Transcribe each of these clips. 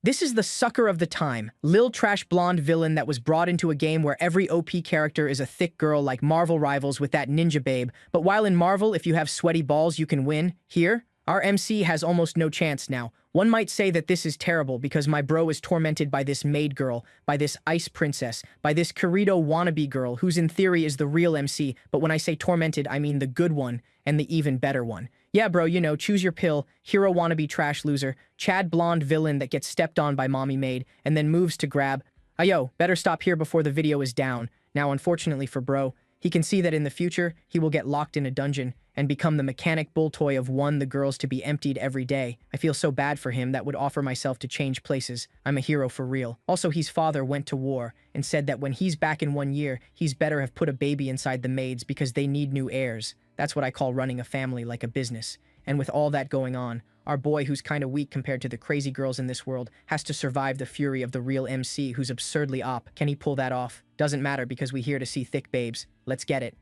This is the sucker of the time, lil trash blonde villain that was brought into a game where every OP character is a thick girl like Marvel rivals with that ninja babe, but while in Marvel, if you have sweaty balls, you can win. Here, our MC has almost no chance now. One might say that this is terrible because my bro is tormented by this maid girl, by this ice princess, by this Kirito wannabe girl, who's in theory is the real MC, but when I say tormented, I mean the good one and the even better one. Yeah, bro, you know, choose your pill, hero wannabe trash loser, Chad blonde villain that gets stepped on by mommy maid, and then moves to grab. Yo, better stop here before the video is down. Now, unfortunately for bro, he can see that in the future, he will get locked in a dungeon and become the mechanic bull toy of one the girls to be emptied every day. I feel so bad for him that would offer myself to change places. I'm a hero for real. Also, his father went to war and said that when he's back in 1 year, he's better have put a baby inside the maids because they need new heirs. That's what I call running a family like a business. And with all that going on, our boy, who's kinda weak compared to the crazy girls in this world, has to survive the fury of the real MC who's absurdly op. Can he pull that off? Doesn't matter because we're here to see thick babes. Let's get it.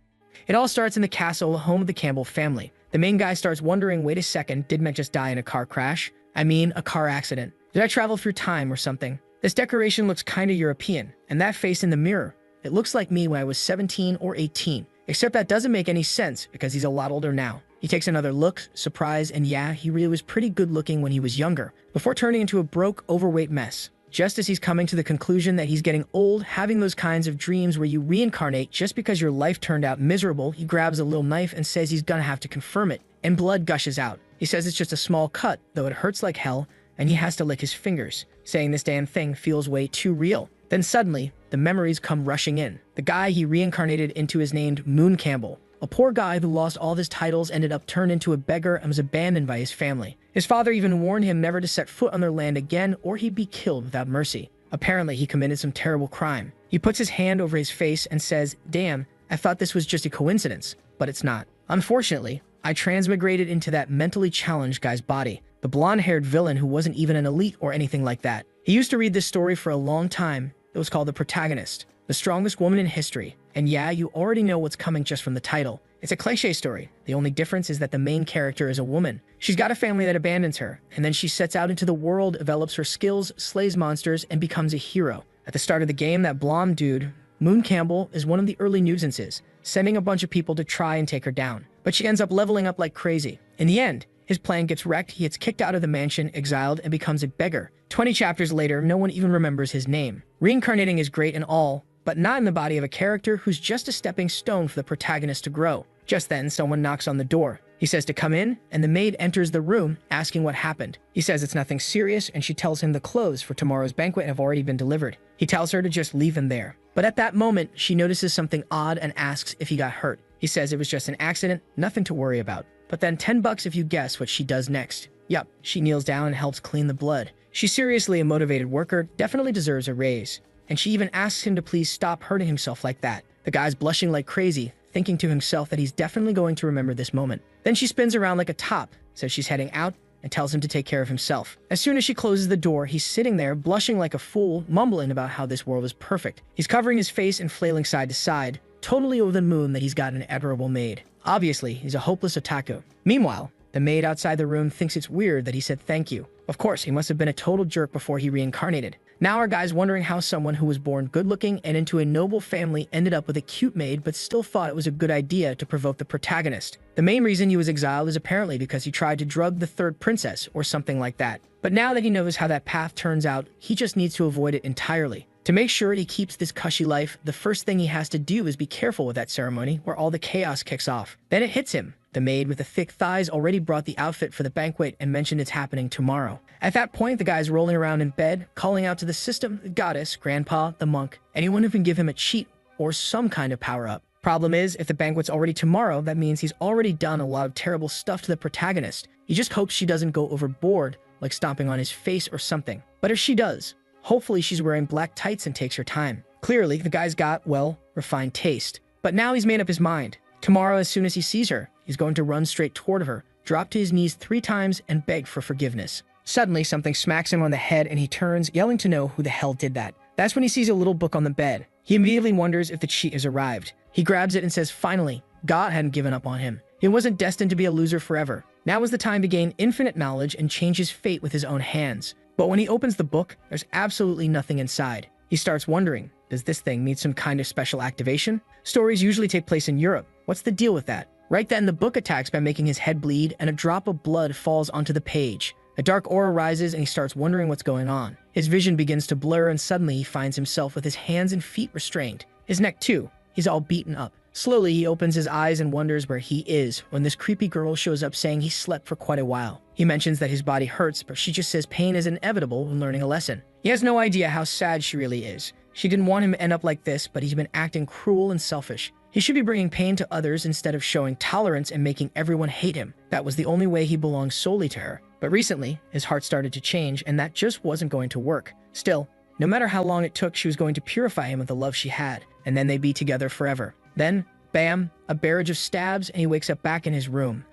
It all starts in the castle, home of the Campbell family. The main guy starts wondering, wait a second, didn't I just die in a car crash? I mean, a car accident. Did I travel through time or something? This decoration looks kinda European, and that face in the mirror, it looks like me when I was 17 or 18. Except that doesn't make any sense because he's a lot older now. He takes another look, surprise, and yeah, he really was pretty good looking when he was younger, before turning into a broke, overweight mess. Just as he's coming to the conclusion that he's getting old, having those kinds of dreams where you reincarnate just because your life turned out miserable, he grabs a little knife and says he's gonna have to confirm it, and blood gushes out. He says it's just a small cut, though it hurts like hell, and he has to lick his fingers, saying this damn thing feels way too real. Then suddenly, the memories come rushing in. The guy he reincarnated into is named Moon Campbell. A poor guy who lost all his titles, ended up turned into a beggar, and was abandoned by his family. His father even warned him never to set foot on their land again or he'd be killed without mercy. Apparently, he committed some terrible crime. He puts his hand over his face and says, "Damn, I thought this was just a coincidence, but it's not. Unfortunately, I transmigrated into that mentally challenged guy's body, the blonde-haired villain who wasn't even an elite or anything like that." He used to read this story for a long time. It was called The Protagonist, the strongest woman in history. And yeah, you already know what's coming just from the title. It's a cliché story. The only difference is that the main character is a woman. She's got a family that abandons her, and then she sets out into the world, develops her skills, slays monsters, and becomes a hero. At the start of the game, that blonde dude, Moon Campbell, is one of the early nuisances, sending a bunch of people to try and take her down. But she ends up leveling up like crazy. In the end, his plan gets wrecked, he gets kicked out of the mansion, exiled, and becomes a beggar. 20 chapters later, no one even remembers his name. Reincarnating is great and all, but not in the body of a character who's just a stepping stone for the protagonist to grow. Just then, someone knocks on the door. He says to come in, and the maid enters the room, asking what happened. He says it's nothing serious, and she tells him the clothes for tomorrow's banquet have already been delivered. He tells her to just leave him there. But at that moment, she notices something odd and asks if he got hurt. He says it was just an accident, nothing to worry about. But then $10 if you guess what she does next. Yup, she kneels down and helps clean the blood. She's seriously a motivated worker, definitely deserves a raise. And she even asks him to please stop hurting himself like that. The guy's blushing like crazy, thinking to himself that he's definitely going to remember this moment. Then she spins around like a top, says she's heading out, and tells him to take care of himself. As soon as she closes the door, he's sitting there, blushing like a fool, mumbling about how this world is perfect. He's covering his face and flailing side to side, totally over the moon that he's got an admirable maid. Obviously, he's a hopeless otaku. Meanwhile, the maid outside the room thinks it's weird that he said thank you. Of course, he must have been a total jerk before he reincarnated. Now our guy's wondering how someone who was born good-looking and into a noble family ended up with a cute maid but still thought it was a good idea to provoke the protagonist. The main reason he was exiled is apparently because he tried to drug the third princess or something like that. But now that he knows how that path turns out, he just needs to avoid it entirely. To make sure he keeps this cushy life, the first thing he has to do is be careful with that ceremony where all the chaos kicks off. Then it hits him. The maid with the thick thighs already brought the outfit for the banquet and mentioned it's happening tomorrow. At that point, the guy's rolling around in bed, calling out to the system, the goddess, grandpa, the monk, anyone who can give him a cheat or some kind of power-up. Problem is, if the banquet's already tomorrow, that means he's already done a lot of terrible stuff to the protagonist. He just hopes she doesn't go overboard, like stomping on his face or something. But if she does, hopefully she's wearing black tights and takes her time. Clearly, the guy's got, well, refined taste. But now he's made up his mind. Tomorrow, as soon as he sees her, he's going to run straight toward her, drop to his knees 3 times, and beg for forgiveness. Suddenly, something smacks him on the head and he turns, yelling to know who the hell did that. That's when he sees a little book on the bed. He immediately wonders if the cheat has arrived. He grabs it and says finally, God hadn't given up on him. He wasn't destined to be a loser forever. Now was the time to gain infinite knowledge and change his fate with his own hands. But when he opens the book, there's absolutely nothing inside. He starts wondering, does this thing need some kind of special activation? Stories usually take place in Europe. What's the deal with that? Right then, the book attacks by making his head bleed, and a drop of blood falls onto the page. A dark aura rises, and he starts wondering what's going on. His vision begins to blur, and suddenly he finds himself with his hands and feet restrained. His neck too. He's all beaten up. Slowly, he opens his eyes and wonders where he is when this creepy girl shows up saying he slept for quite a while. He mentions that his body hurts, but she just says pain is inevitable when learning a lesson. He has no idea how sad she really is. She didn't want him to end up like this, but he's been acting cruel and selfish. He should be bringing pain to others instead of showing tolerance and making everyone hate him. That was the only way he belonged solely to her. But recently, his heart started to change, and that just wasn't going to work. Still, no matter how long it took, she was going to purify him of the love she had, and then they'd be together forever. Then, bam, a barrage of stabs, and he wakes up back in his room.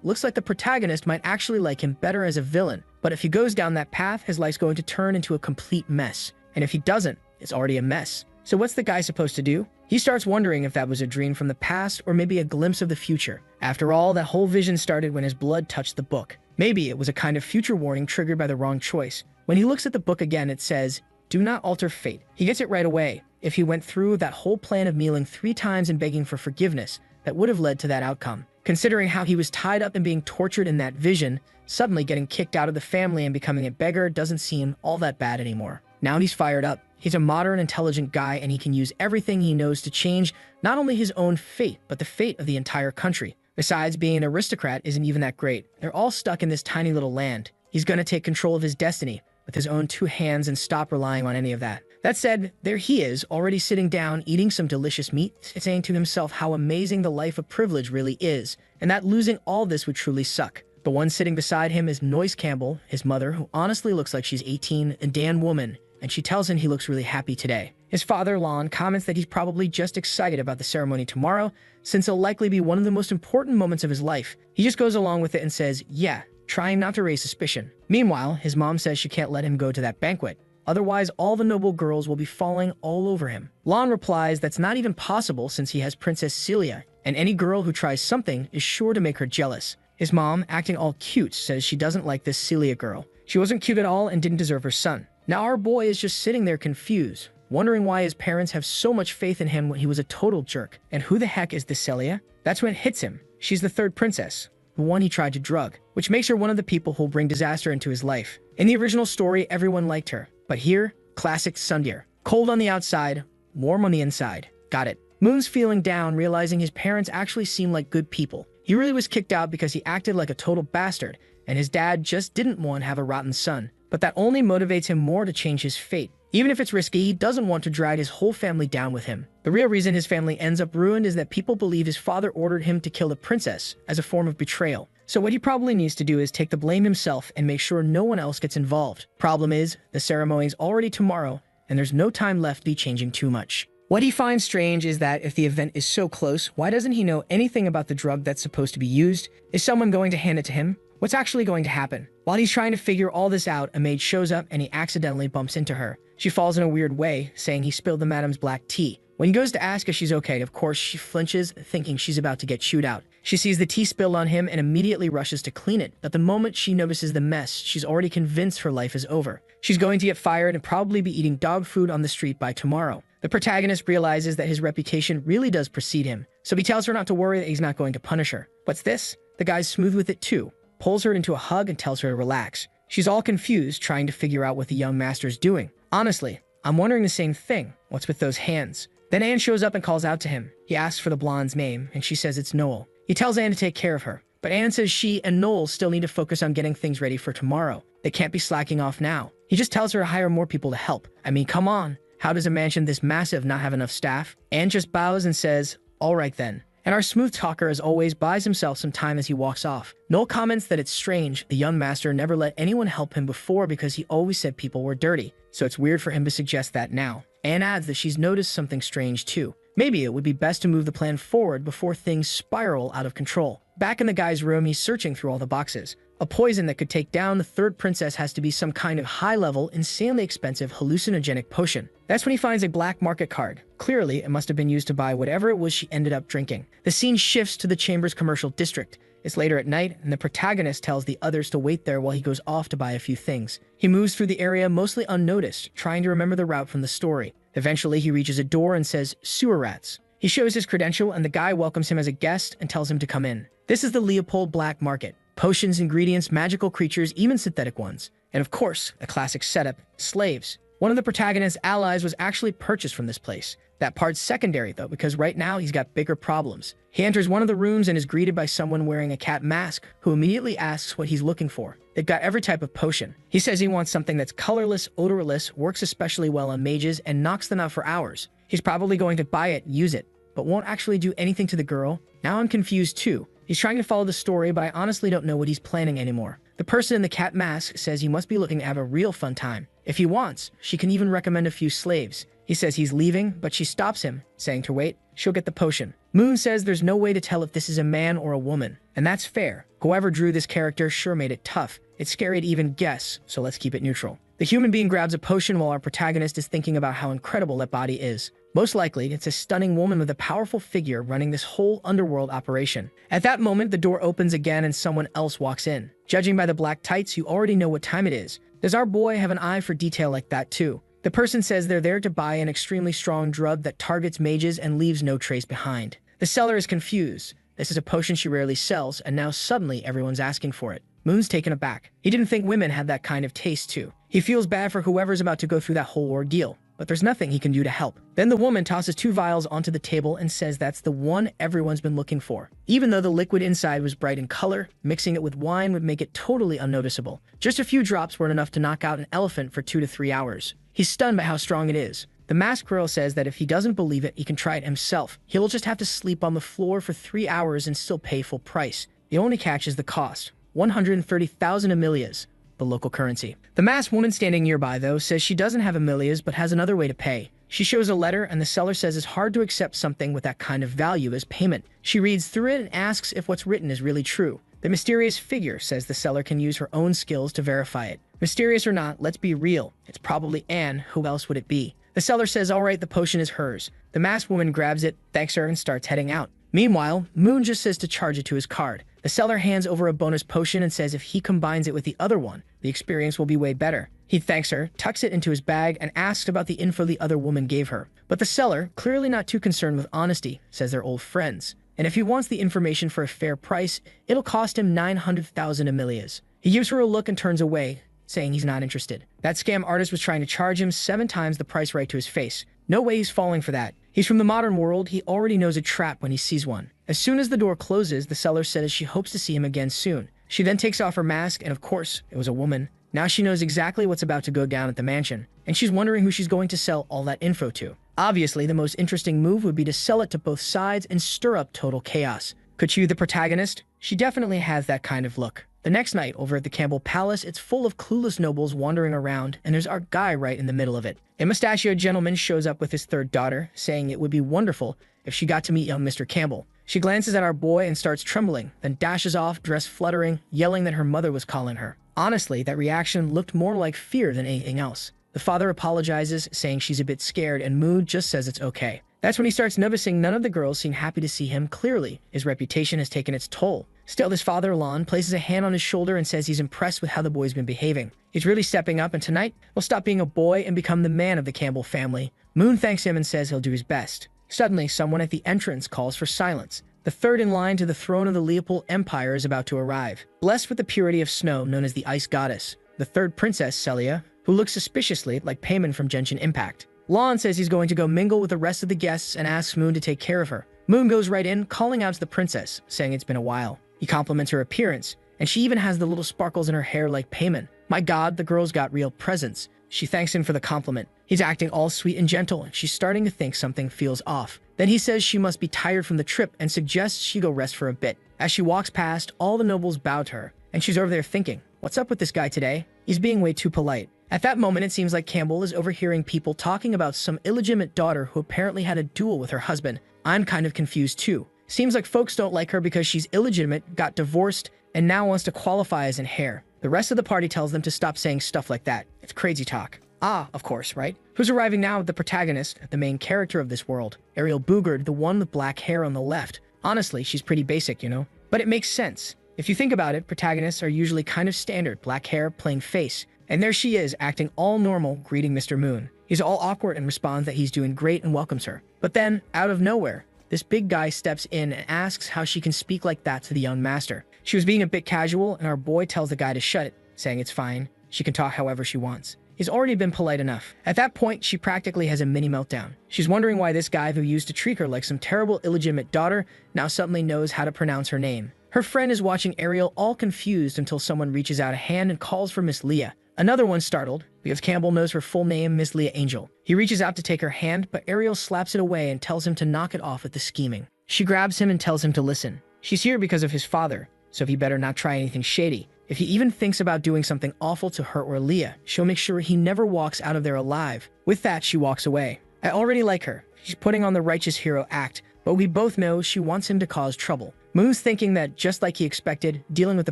Looks like the protagonist might actually like him better as a villain, but if he goes down that path, his life's going to turn into a complete mess. And if he doesn't, it's already a mess. So what's the guy supposed to do? He starts wondering if that was a dream from the past or maybe a glimpse of the future. After all, that whole vision started when his blood touched the book. Maybe it was a kind of future warning triggered by the wrong choice. When he looks at the book again, it says, "Do not alter fate." He gets it right away. If he went through that whole plan of kneeling 3 times and begging for forgiveness, that would have led to that outcome. Considering how he was tied up and being tortured in that vision, suddenly getting kicked out of the family and becoming a beggar doesn't seem all that bad anymore. Now he's fired up. He's a modern, intelligent guy, and he can use everything he knows to change not only his own fate, but the fate of the entire country. Besides, being an aristocrat isn't even that great. They're all stuck in this tiny little land. He's gonna take control of his destiny with his own 2 hands and stop relying on any of that. That said, there he is, already sitting down, eating some delicious meat, saying to himself how amazing the life of privilege really is, and that losing all this would truly suck. The one sitting beside him is Noyce Campbell, his mother, who honestly looks like she's 18, a Dan woman, and she tells him he looks really happy today. His father, Lon, comments that he's probably just excited about the ceremony tomorrow, since it'll likely be one of the most important moments of his life. He just goes along with it and says, yeah, trying not to raise suspicion. Meanwhile, his mom says she can't let him go to that banquet. Otherwise, all the noble girls will be falling all over him. Lon replies that's not even possible since he has Princess Celia, and any girl who tries something is sure to make her jealous. His mom, acting all cute, says she doesn't like this Celia girl. She wasn't cute at all and didn't deserve her son. Now our boy is just sitting there confused, wondering why his parents have so much faith in him when he was a total jerk. And who the heck is this Celia? That's when it hits him. She's the 3rd princess, the one he tried to drug, which makes her one of the people who'll bring disaster into his life. In the original story, everyone liked her. But here, classic Sundir. Cold on the outside, warm on the inside. Got it. Moon's feeling down, realizing his parents actually seem like good people. He really was kicked out because he acted like a total bastard, and his dad just didn't want to have a rotten son. But that only motivates him more to change his fate. Even if it's risky, he doesn't want to drag his whole family down with him. The real reason his family ends up ruined is that people believe his father ordered him to kill the princess as a form of betrayal. So what he probably needs to do is take the blame himself and make sure no one else gets involved. Problem is, the ceremony's already tomorrow, and there's no time left to be changing too much. What he finds strange is that if the event is so close, why doesn't he know anything about the drug that's supposed to be used? Is someone going to hand it to him? What's actually going to happen? While he's trying to figure all this out, a maid shows up and he accidentally bumps into her. She falls in a weird way, saying he spilled the madam's black tea. When he goes to ask if she's okay, of course, she flinches, thinking she's about to get chewed out. She sees the tea spilled on him and immediately rushes to clean it, but the moment she notices the mess, she's already convinced her life is over. She's going to get fired and probably be eating dog food on the street by tomorrow. The protagonist realizes that his reputation really does precede him, so he tells her not to worry that he's not going to punish her. What's this? The guy's smooth with it too. Pulls her into a hug and tells her to relax. She's all confused, trying to figure out what the young master's doing. Honestly, I'm wondering the same thing. What's with those hands? Then Anne shows up and calls out to him. He asks for the blonde's name, and she says it's Noel. He tells Anne to take care of her, but Anne says she and Noel still need to focus on getting things ready for tomorrow. They can't be slacking off now. He just tells her to hire more people to help. I mean, come on. How does a mansion this massive not have enough staff? Anne just bows and says, all right then. And our smooth talker, as always, buys himself some time as he walks off. Noel comments that it's strange the young master never let anyone help him before because he always said people were dirty, so it's weird for him to suggest that now. Anne adds that she's noticed something strange too. Maybe it would be best to move the plan forward before things spiral out of control. Back in the guy's room, he's searching through all the boxes. A poison that could take down the 3rd princess has to be some kind of high-level, insanely expensive hallucinogenic potion. That's when he finds a black market card. Clearly, it must have been used to buy whatever it was she ended up drinking. The scene shifts to the chamber's commercial district. It's later at night, and the protagonist tells the others to wait there while he goes off to buy a few things. He moves through the area mostly unnoticed, trying to remember the route from the story. Eventually, he reaches a door and says, "Sewer rats." He shows his credential, and the guy welcomes him as a guest and tells him to come in. This is the Leopold Black Market. Potions, ingredients, magical creatures, even synthetic ones. And of course, a classic setup, slaves. One of the protagonist's allies was actually purchased from this place. That part's secondary, though, because right now he's got bigger problems. He enters one of the rooms and is greeted by someone wearing a cat mask, who immediately asks what he's looking for. They've got every type of potion. He says he wants something that's colorless, odorless, works especially well on mages, and knocks them out for hours. He's probably going to buy it, use it, but won't actually do anything to the girl. Now I'm confused too. He's trying to follow the story, but I honestly don't know what he's planning anymore. The person in the cat mask says he must be looking to have a real fun time. If he wants, she can even recommend a few slaves. He says he's leaving, but she stops him, saying to wait. She'll get the potion. Moon says there's no way to tell if this is a man or a woman, and that's fair. Whoever drew this character sure made it tough. It's scary to even guess, so let's keep it neutral. The human being grabs a potion while our protagonist is thinking about how incredible that body is. Most likely, it's a stunning woman with a powerful figure running this whole underworld operation. At that moment, the door opens again and someone else walks in. Judging by the black tights, you already know what time it is. Does our boy have an eye for detail like that too? The person says they're there to buy an extremely strong drug that targets mages and leaves no trace behind. The seller is confused. This is a potion she rarely sells, and now suddenly everyone's asking for it. Moon's taken aback. He didn't think women had that kind of taste too. He feels bad for whoever's about to go through that whole ordeal, but there's nothing he can do to help. Then the woman tosses 2 vials onto the table and says that's the one everyone's been looking for. Even though the liquid inside was bright in color, mixing it with wine would make it totally unnoticeable. Just a few drops weren't enough to knock out an elephant for 2 to 3 hours. He's stunned by how strong it is. The masked girl says that if he doesn't believe it, he can try it himself. He'll just have to sleep on the floor for 3 hours and still pay full price. The only catch is the cost. 130,000 Emilias, the local currency. The masked woman standing nearby, though, says she doesn't have Emilias but has another way to pay. She shows a letter, and the seller says it's hard to accept something with that kind of value as payment. She reads through it and asks if what's written is really true. The mysterious figure says the seller can use her own skills to verify it. Mysterious or not, let's be real. It's probably Anne. Who else would it be? The seller says, all right, the potion is hers. The masked woman grabs it, thanks her, and starts heading out. Meanwhile, Moon just says to charge it to his card. The seller hands over a bonus potion and says if he combines it with the other one, the experience will be way better. He thanks her, tucks it into his bag, and asks about the info the other woman gave her. But the seller, clearly not too concerned with honesty, says they're old friends. And if he wants the information for a fair price, it'll cost him 900,000 Emilias. He gives her a look and turns away, saying he's not interested. That scam artist was trying to charge him 7 times the price right to his face. No way he's falling for that. He's from the modern world. He already knows a trap when he sees one. As soon as the door closes, the seller says she hopes to see him again soon. She then takes off her mask, and of course, it was a woman. Now she knows exactly what's about to go down at the mansion, and she's wondering who she's going to sell all that info to. Obviously, the most interesting move would be to sell it to both sides and stir up total chaos. Could you, the protagonist? She definitely has that kind of look. The next night, over at the Campbell Palace, it's full of clueless nobles wandering around, and there's our guy right in the middle of it. A mustachioed gentleman shows up with his 3rd daughter, saying it would be wonderful if she got to meet young Mr. Campbell. She glances at our boy and starts trembling, then dashes off, dress fluttering, yelling that her mother was calling her. Honestly, that reaction looked more like fear than anything else. The father apologizes, saying she's a bit scared, and Moon just says it's okay. That's when he starts noticing none of the girls seem happy to see him. Clearly, his reputation has taken its toll. Still, his father, Lon, places a hand on his shoulder and says he's impressed with how the boy's been behaving. He's really stepping up, and tonight, he'll stop being a boy and become the man of the Campbell family. Moon thanks him and says he'll do his best. Suddenly, someone at the entrance calls for silence. The 3rd in line to the throne of the Leopold Empire is about to arrive. Blessed with the purity of snow, known as the Ice Goddess, the 3rd princess, Celia, who looks suspiciously like Payman from Genshin Impact. Lon says he's going to go mingle with the rest of the guests and asks Moon to take care of her. Moon goes right in, calling out to the princess, saying it's been a while. He compliments her appearance, and she even has the little sparkles in her hair like Payman. My god, the girl's got real presence. She thanks him for the compliment. He's acting all sweet and gentle, and she's starting to think something feels off. Then he says she must be tired from the trip and suggests she go rest for a bit. As she walks past, all the nobles bow to her, and she's over there thinking, what's up with this guy today? He's being way too polite. At that moment, it seems like Campbell is overhearing people talking about some illegitimate daughter who apparently had a duel with her husband. I'm kind of confused too. Seems like folks don't like her because she's illegitimate, got divorced, and now wants to qualify as an heir. The rest of the party tells them to stop saying stuff like that. It's crazy talk. Ah, of course, right? Who's arriving now? The protagonist, the main character of this world. Ariel Boogerd, the one with black hair on the left. Honestly, she's pretty basic, you know? But it makes sense. If you think about it, protagonists are usually kind of standard, black hair, plain face. And there she is, acting all normal, greeting Mr. Moon. He's all awkward and responds that he's doing great and welcomes her. But then, out of nowhere, this big guy steps in and asks how she can speak like that to the young master. She was being a bit casual, and our boy tells the guy to shut it, saying it's fine. She can talk however she wants. He's already been polite enough. At that point, she practically has a mini meltdown. She's wondering why this guy who used to treat her like some terrible illegitimate daughter now suddenly knows how to pronounce her name. Her friend is watching Ariel all confused until someone reaches out a hand and calls for Miss Leah. Another one startled, because Campbell knows her full name, Miss Leah Angel. He reaches out to take her hand, but Ariel slaps it away and tells him to knock it off with the scheming. She grabs him and tells him to listen. She's here because of his father, so he better not try anything shady. If he even thinks about doing something awful to her or Leah, she'll make sure he never walks out of there alive. With that, she walks away. I already like her. She's putting on the righteous hero act, but we both know she wants him to cause trouble. Moon's thinking that, just like he expected, dealing with the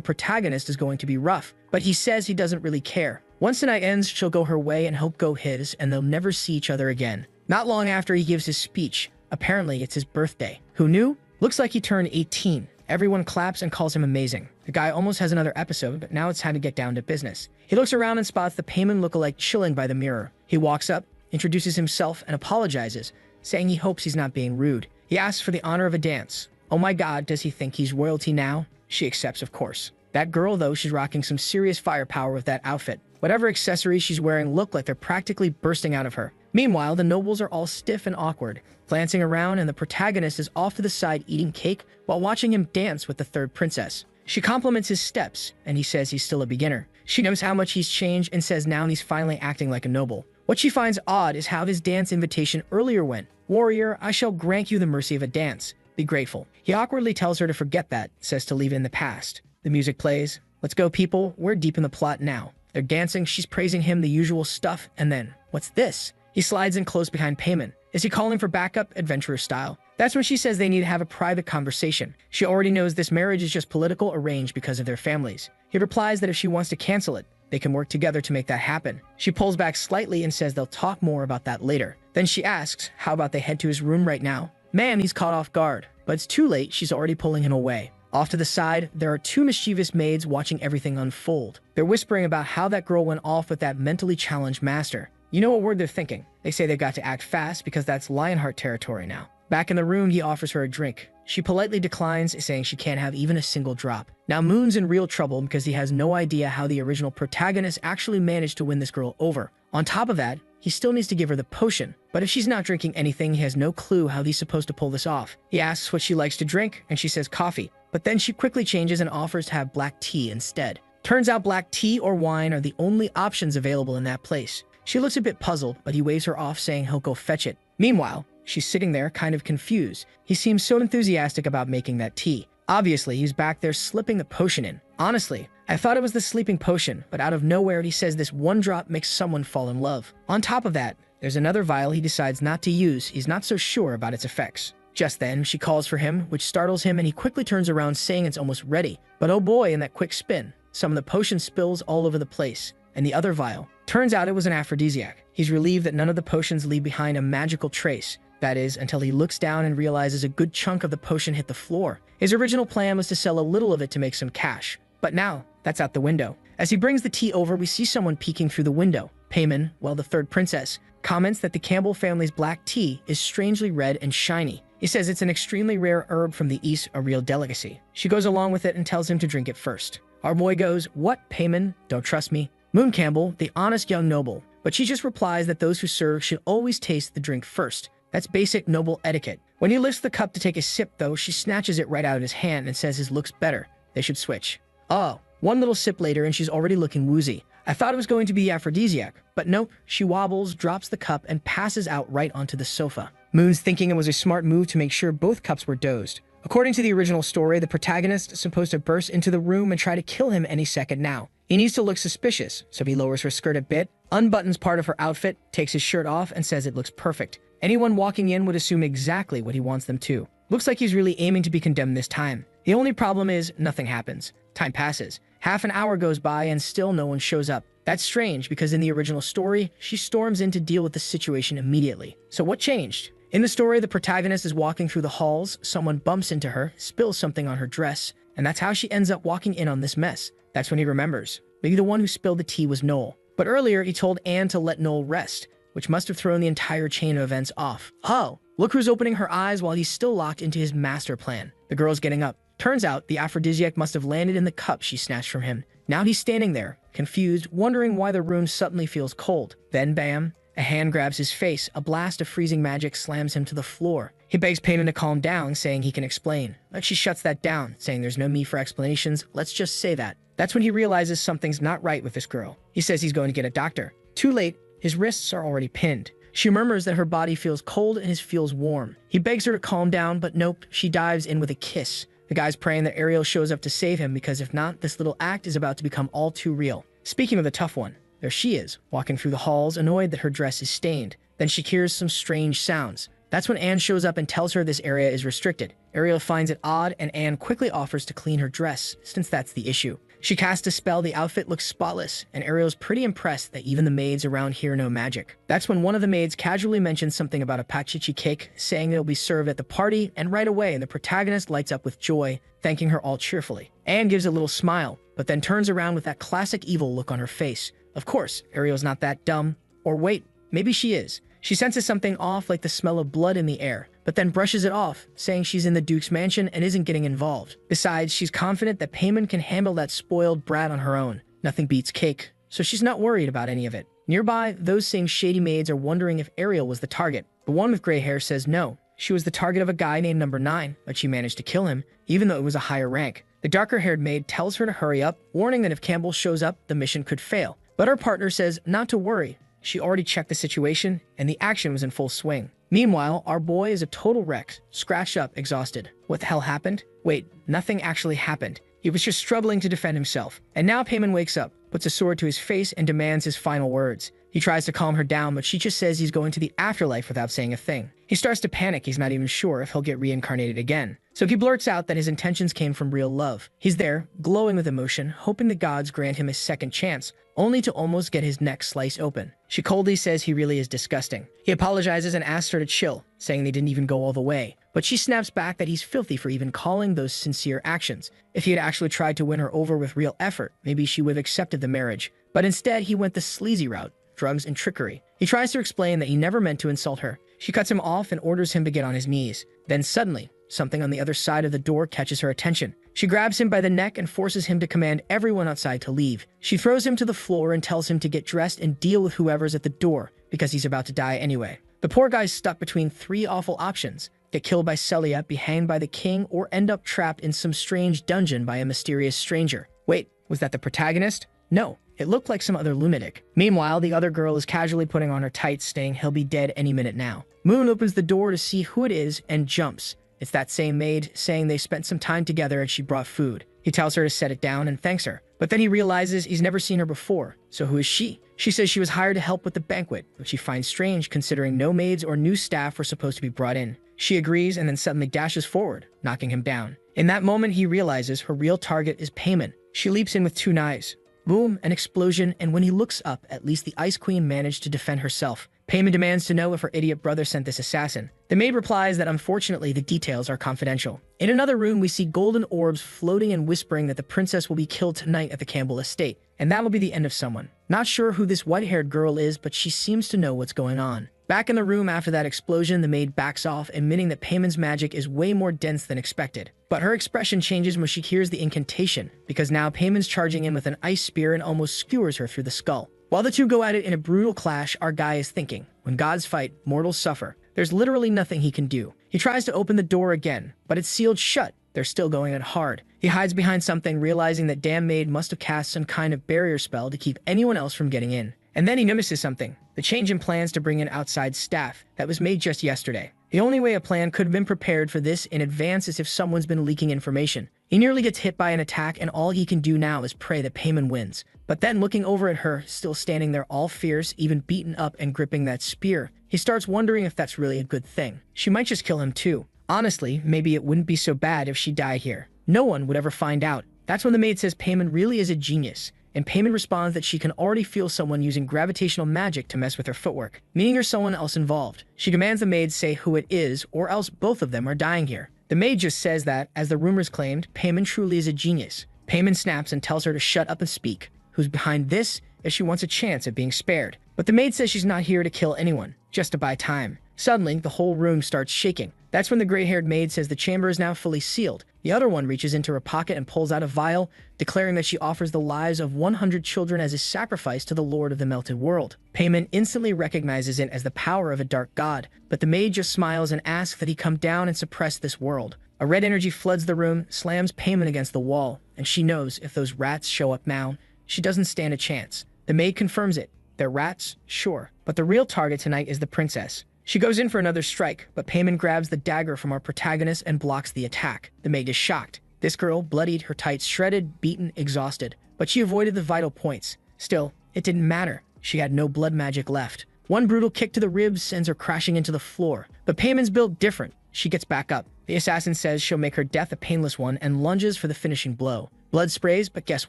protagonist is going to be rough, but he says he doesn't really care. Once the night ends, she'll go her way and he'll go his, and they'll never see each other again. Not long after he gives his speech, apparently it's his birthday. Who knew? Looks like he turned 18. Everyone claps and calls him amazing. The guy almost has another episode, but now it's time to get down to business. He looks around and spots the payment lookalike chilling by the mirror. He walks up, introduces himself, and apologizes, saying he hopes he's not being rude. He asks for the honor of a dance. Oh my god, does he think he's royalty now? She accepts, of course. That girl, though, she's rocking some serious firepower with that outfit. Whatever accessories she's wearing look like they're practically bursting out of her. Meanwhile, the nobles are all stiff and awkward, glancing around, and the protagonist is off to the side eating cake while watching him dance with the third princess. She compliments his steps, and he says he's still a beginner. She knows how much he's changed and says now he's finally acting like a noble. What she finds odd is how his dance invitation earlier went. Warrior, I shall grant you the mercy of a dance. Be grateful. He awkwardly tells her to forget that, says to leave it in the past. The music plays. Let's go, people. We're deep in the plot now. They're dancing, she's praising him, the usual stuff, and then, what's this? He slides in close behind Payman. Is he calling for backup, adventurer style? That's when she says they need to have a private conversation. She already knows this marriage is just political arranged because of their families. He replies that if she wants to cancel it, they can work together to make that happen. She pulls back slightly and says they'll talk more about that later. Then she asks, how about they head to his room right now? Man, he's caught off guard. But it's too late, she's already pulling him away. Off to the side, there are two mischievous maids watching everything unfold. They're whispering about how that girl went off with that mentally challenged master. You know what word they're thinking. They say they've got to act fast because that's Lionheart territory now. Back in the room, he offers her a drink. She politely declines, saying she can't have even a single drop. Now Moon's in real trouble because he has no idea how the original protagonist actually managed to win this girl over. On top of that, he still needs to give her the potion, but if she's not drinking anything, he has no clue how he's supposed to pull this off. He asks what she likes to drink, and she says coffee, but then she quickly changes and offers to have black tea instead. Turns out black tea or wine are the only options available in that place. She looks a bit puzzled, but he waves her off, saying he'll go fetch it. Meanwhile, she's sitting there kind of confused. He seems so enthusiastic about making that tea. Obviously, he's back there slipping the potion in. Honestly, I thought it was the sleeping potion, but out of nowhere he says this one drop makes someone fall in love. On top of that, there's another vial he decides not to use. He's not so sure about its effects. Just then, she calls for him, which startles him, and he quickly turns around saying it's almost ready. But oh boy, in that quick spin, some of the potion spills all over the place. And the other vial. Turns out it was an aphrodisiac. He's relieved that none of the potions leave behind a magical trace. That is, until he looks down and realizes a good chunk of the potion hit the floor. His original plan was to sell a little of it to make some cash. But now, that's out the window. As he brings the tea over, we see someone peeking through the window. Payman, well, the third princess, comments that the Campbell family's black tea is strangely red and shiny. He says it's an extremely rare herb from the East, a real delicacy. She goes along with it and tells him to drink it first. Our boy goes, "What, Payman? Don't trust me?" Moon Campbell, the honest young noble, but she just replies that those who serve should always taste the drink first. That's basic noble etiquette. When he lifts the cup to take a sip, though, she snatches it right out of his hand and says his looks better. They should switch. Oh, one little sip later and she's already looking woozy. I thought it was going to be aphrodisiac, but nope, she wobbles, drops the cup, and passes out right onto the sofa. Moon's thinking it was a smart move to make sure both cups were dosed. According to the original story, the protagonist is supposed to burst into the room and try to kill him any second now. He needs to look suspicious, so he lowers her skirt a bit, unbuttons part of her outfit, takes his shirt off, and says it looks perfect. Anyone walking in would assume exactly what he wants them to. Looks like he's really aiming to be condemned this time. The only problem is, nothing happens. Time passes. Half an hour goes by and still no one shows up. That's strange because in the original story, she storms in to deal with the situation immediately. So what changed? In the story, the protagonist is walking through the halls, someone bumps into her, spills something on her dress, And that's how she ends up walking in on this mess. That's when he remembers. Maybe the one who spilled the tea was Noel. But earlier, he told Anne to let Noel rest, which must have thrown the entire chain of events off. Oh, look who's opening her eyes while he's still locked into his master plan. The girl's getting up. Turns out, the aphrodisiac must have landed in the cup she snatched from him. Now he's standing there, confused, wondering why the room suddenly feels cold. Then, bam, a hand grabs his face. A blast of freezing magic slams him to the floor. He begs Payman to calm down, saying he can explain. But she shuts that down, saying there's no need for explanations, let's just say that. That's when he realizes something's not right with this girl. He says he's going to get a doctor. Too late, his wrists are already pinned. She murmurs that her body feels cold and his feels warm. He begs her to calm down, but nope, she dives in with a kiss. The guy's praying that Ariel shows up to save him because if not, this little act is about to become all too real. Speaking of the tough one, there she is, walking through the halls, annoyed that her dress is stained. Then she hears some strange sounds. That's when Anne shows up and tells her this area is restricted. Ariel finds it odd, and Anne quickly offers to clean her dress, since that's the issue. She casts a spell, the outfit looks spotless, and Ariel's pretty impressed that even the maids around here know magic. That's when one of the maids casually mentions something about a pachichi cake, saying it'll be served at the party, and right away the protagonist lights up with joy, thanking her all cheerfully. Anne gives a little smile, but then turns around with that classic evil look on her face. Of course, Ariel's not that dumb. Or wait, maybe she is. She senses something off, like the smell of blood in the air, but then brushes it off, saying she's in the Duke's mansion and isn't getting involved. Besides, she's confident that Payman can handle that spoiled brat on her own. Nothing beats cake, so she's not worried about any of it. Nearby, those same shady maids are wondering if Ariel was the target. The one with gray hair says no. She was the target of a guy named Number 9, but she managed to kill him, even though it was a higher rank. The darker-haired maid tells her to hurry up, warning that if Campbell shows up, the mission could fail. But her partner says not to worry. She already checked the situation, and the action was in full swing. Meanwhile, our boy is a total wreck, scratched up, exhausted. What the hell happened? Wait, nothing actually happened. He was just struggling to defend himself. And now Payman wakes up, puts a sword to his face, and demands his final words. He tries to calm her down, but she just says he's going to the afterlife without saying a thing. He starts to panic. He's not even sure if he'll get reincarnated again. So he blurts out that his intentions came from real love. He's there, glowing with emotion, hoping the gods grant him a second chance, only to almost get his neck sliced open. She coldly says he really is disgusting. He apologizes and asks her to chill, saying they didn't even go all the way. But she snaps back that he's filthy for even calling those sincere actions. If he had actually tried to win her over with real effort, maybe she would have accepted the marriage. But instead, he went the sleazy route, drugs and trickery. He tries to explain that he never meant to insult her. She cuts him off and orders him to get on his knees. Then suddenly, something on the other side of the door catches her attention. She grabs him by the neck and forces him to command everyone outside to leave. She throws him to the floor and tells him to get dressed and deal with whoever's at the door, because he's about to die anyway. The poor guy's stuck between three awful options: get killed by Celia, be hanged by the king, or end up trapped in some strange dungeon by a mysterious stranger. Wait, was that the protagonist? No, it looked like some other lunatic. Meanwhile, the other girl is casually putting on her tights, saying he'll be dead any minute now. Moon opens the door to see who it is and jumps. It's that same maid, saying they spent some time together and she brought food. He tells her to set it down and thanks her. But then he realizes he's never seen her before. So who is she? She says she was hired to help with the banquet, which he finds strange considering no maids or new staff were supposed to be brought in. She agrees and then suddenly dashes forward, knocking him down. In that moment, he realizes her real target is Payman. She leaps in with 2 knives. Boom, an explosion, and when he looks up, at least the Ice Queen managed to defend herself. Payman demands to know if her idiot brother sent this assassin. The maid replies that unfortunately the details are confidential. In another room, we see golden orbs floating and whispering that the princess will be killed tonight at the Campbell estate, and that'll be the end of someone. Not sure who this white-haired girl is, but she seems to know what's going on. Back in the room after that explosion, the maid backs off, admitting that Payman's magic is way more dense than expected. But her expression changes when she hears the incantation, because now Payman's charging in with an ice spear and almost skewers her through the skull. While the two go at it in a brutal clash, our guy is thinking, when gods fight, mortals suffer. There's literally nothing he can do. He tries to open the door again, but it's sealed shut. They're still going at hard. He hides behind something, realizing that damn maid must have cast some kind of barrier spell to keep anyone else from getting in. And then he notices something, the change in plans to bring in outside staff that was made just yesterday. The only way a plan could have been prepared for this in advance is if someone's been leaking information. He nearly gets hit by an attack, and all he can do now is pray that Payman wins. But then looking over at her, still standing there all fierce, even beaten up and gripping that spear, he starts wondering if that's really a good thing. She might just kill him too. Honestly, maybe it wouldn't be so bad if she died here. No one would ever find out. That's when the maid says Payman really is a genius. And Payman responds that she can already feel someone using gravitational magic to mess with her footwork, meaning there's someone else involved. She demands the maid say who it is, or else both of them are dying here. The maid just says that, as the rumors claimed, Payman truly is a genius. Payman snaps and tells her to shut up and speak. Who's behind this if she wants a chance at being spared? But the maid says she's not here to kill anyone, just to buy time. Suddenly, the whole room starts shaking. That's when the gray-haired maid says the chamber is now fully sealed. The other one reaches into her pocket and pulls out a vial, declaring that she offers the lives of 100 children as a sacrifice to the Lord of the Melted World. Payman instantly recognizes it as the power of a dark god, but the maid just smiles and asks that he come down and suppress this world. A red energy floods the room, slams Payman against the wall, and she knows if those rats show up now, she doesn't stand a chance. The maid confirms it. They're rats, sure, but the real target tonight is the princess. She goes in for another strike, but Payman grabs the dagger from our protagonist and blocks the attack. The maid is shocked. This girl, bloodied, her tights shredded, beaten, exhausted. But she avoided the vital points. Still, it didn't matter. She had no blood magic left. One brutal kick to the ribs sends her crashing into the floor. But Payman's built different. She gets back up. The assassin says she'll make her death a painless one and lunges for the finishing blow. Blood sprays, but guess